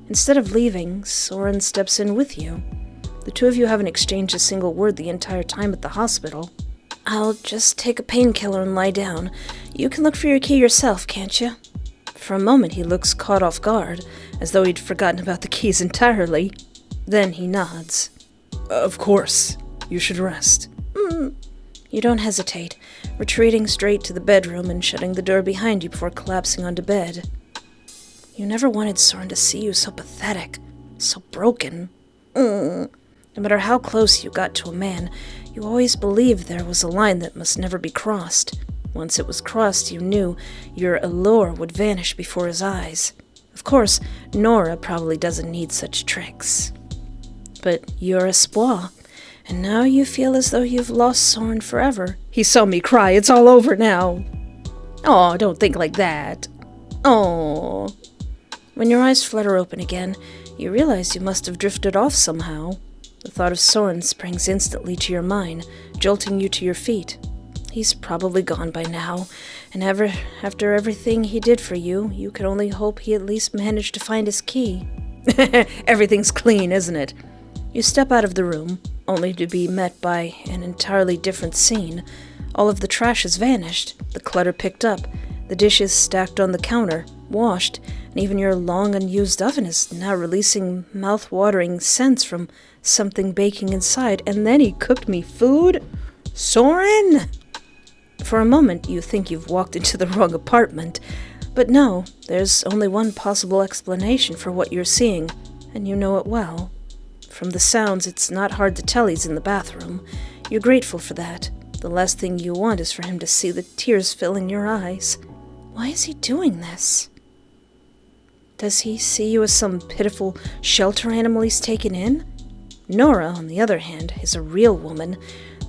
Instead of leaving, Soren steps in with you. The two of you haven't exchanged a single word the entire time at the hospital. I'll just take a painkiller and lie down. You can look for your key yourself, can't you? For a moment he looks caught off guard, as though he'd forgotten about the keys entirely. Then he nods. Of course. You should rest. You don't hesitate, retreating straight to the bedroom and shutting the door behind you before collapsing onto bed. You never wanted Soren to see you so pathetic, so broken. No matter how close you got to a man, you always believed there was a line that must never be crossed. Once it was crossed, you knew your allure would vanish before his eyes. Of course, Nora probably doesn't need such tricks. But you're Espoir, and now you feel as though you've lost Soren forever. He saw me cry. It's all over now. Oh, don't think like that. Oh. When your eyes flutter open again, you realize you must have drifted off somehow. The thought of Soren springs instantly to your mind, jolting you to your feet. He's probably gone by now, and after everything he did for you, you could only hope he at least managed to find his key. Everything's clean, isn't it? You step out of the room, only to be met by an entirely different scene. All of the trash has vanished, the clutter picked up, the dishes stacked on the counter, washed, and even your long-unused oven is now releasing mouth-watering scents from something baking inside. And then he cooked me food? Soren! For a moment, you think you've walked into the wrong apartment. But no, there's only one possible explanation for what you're seeing, and you know it well. From the sounds, it's not hard to tell he's in the bathroom. You're grateful for that. The last thing you want is for him to see the tears filling your eyes. Why is he doing this? Does he see you as some pitiful shelter animal he's taken in? Nora, on the other hand, is a real woman.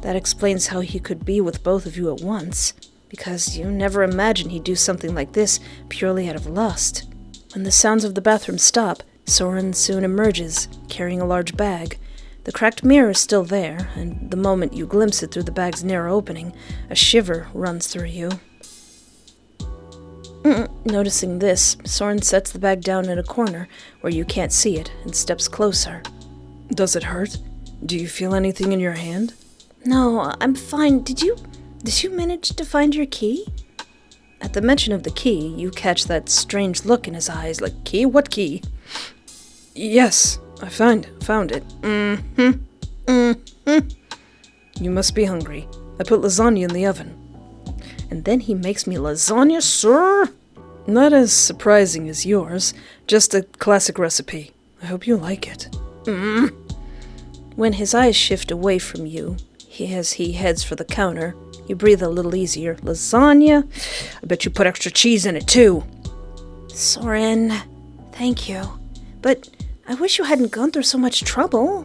That explains how he could be with both of you at once, because you never imagined he'd do something like this purely out of lust. When the sounds of the bathroom stop, Soren soon emerges, carrying a large bag. The cracked mirror is still there, and the moment you glimpse it through the bag's narrow opening, a shiver runs through you. Noticing this, Soren sets the bag down in a corner where you can't see it and steps closer. Does it hurt? Do you feel anything in your hand? No, I'm fine. Did you manage to find your key? At the mention of the key, you catch that strange look in his eyes, like, key? What key? Yes, I found it. You must be hungry. I put lasagna in the oven. And then he makes me lasagna, sir? Not as surprising as yours, just a classic recipe. I hope you like it. When his eyes shift away from you, as he heads for the counter, you breathe a little easier. Lasagna? I bet you put extra cheese in it, too. Soren, thank you. But I wish you hadn't gone through so much trouble.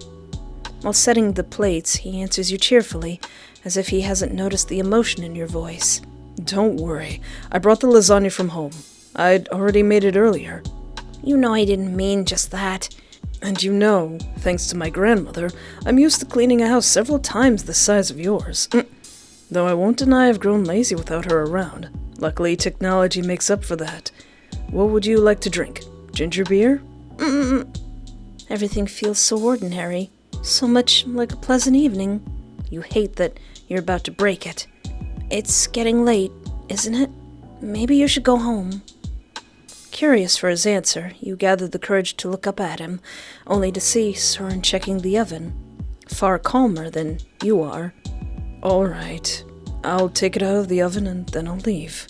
While setting the plates, he answers you cheerfully, as if he hasn't noticed the emotion in your voice. Don't worry. I brought the lasagna from home. I'd already made it earlier. You know I didn't mean just that. And you know, thanks to my grandmother, I'm used to cleaning a house several times the size of yours. Though I won't deny I've grown lazy without her around. Luckily, technology makes up for that. What would you like to drink? Ginger beer? Everything feels so ordinary. So much like a pleasant evening. You hate that you're about to break it. It's getting late, isn't it? Maybe you should go home. Curious for his answer, you gather the courage to look up at him, only to see Soren checking the oven. Far calmer than you are. All right. I'll take it out of the oven and then I'll leave.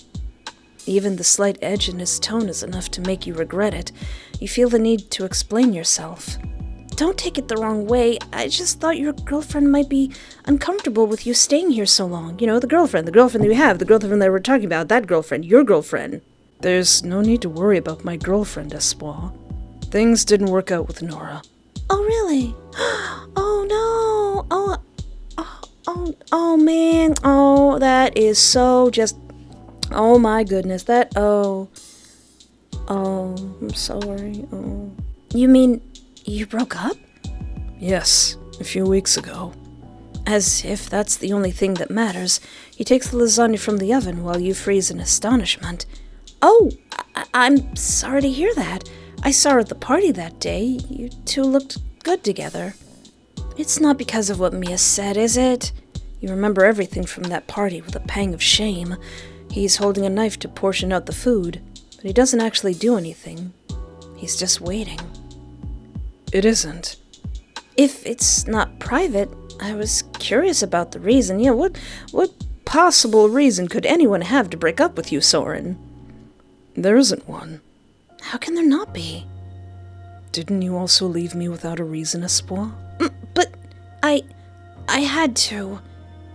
Even the slight edge in his tone is enough to make you regret it. You feel the need to explain yourself. Don't take it the wrong way. I just thought your girlfriend might be uncomfortable with you staying here so long. You know, the girlfriend that you have, the girlfriend that we're talking about, that girlfriend, your girlfriend. There's no need to worry about my girlfriend, Espoir. Things didn't work out with Nora. Oh, really? Oh, no. Oh, man. Oh, that is so just... Oh, my goodness. Oh, I'm sorry. Oh. You mean you broke up? Yes, a few weeks ago. As if that's the only thing that matters, he takes the lasagna from the oven while you freeze in astonishment. Oh, I'm sorry to hear that. I saw her at the party that day. You two looked good together. It's not because of what Mia said, is it? You remember everything from that party with a pang of shame. He's holding a knife to portion out the food, but he doesn't actually do anything. He's just waiting. It isn't. If it's not private, I was curious about the reason. Yeah, what possible reason could anyone have to break up with you, Soren? There isn't one. How can there not be? Didn't you also leave me without a reason, Espoir? But I had to.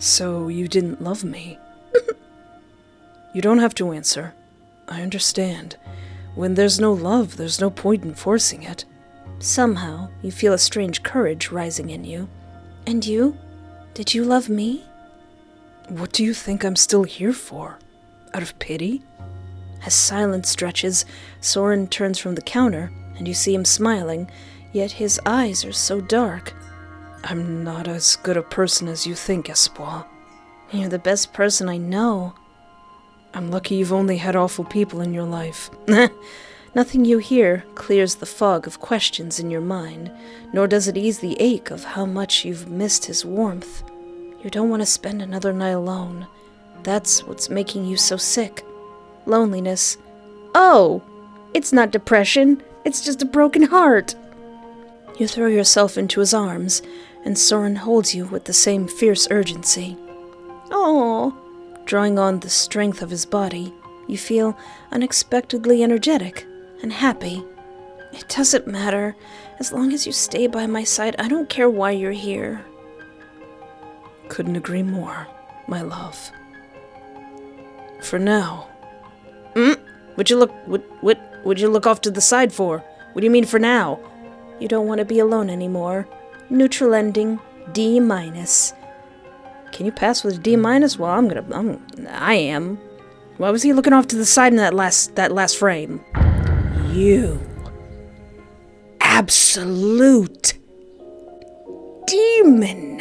So you didn't love me? You don't have to answer. I understand. When there's no love, there's no point in forcing it. Somehow, you feel a strange courage rising in you. And you? Did you love me? What do you think I'm still here for? Out of pity? As silence stretches, Soren turns from the counter, and you see him smiling, yet his eyes are so dark. I'm not as good a person as you think, Espoir. You're the best person I know. I'm lucky you've only had awful people in your life. Nothing you hear clears the fog of questions in your mind, nor does it ease the ache of how much you've missed his warmth. You don't want to spend another night alone. That's what's making you so sick. Loneliness. Oh! It's not depression. It's just a broken heart. You throw yourself into his arms, and Soren holds you with the same fierce urgency. Oh! Drawing on the strength of his body, you feel unexpectedly energetic and happy. It doesn't matter. As long as you stay by my side, I don't care why you're here. Couldn't agree more, my love. For now. Would you look off to the side for? What do you mean for now? You don't want to be alone anymore. Neutral ending, D-. Can you pass with a D-? Well, I am. Why was he looking off to the side in that last frame? You. Absolute. Demon.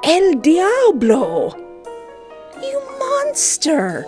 El Diablo. You monster.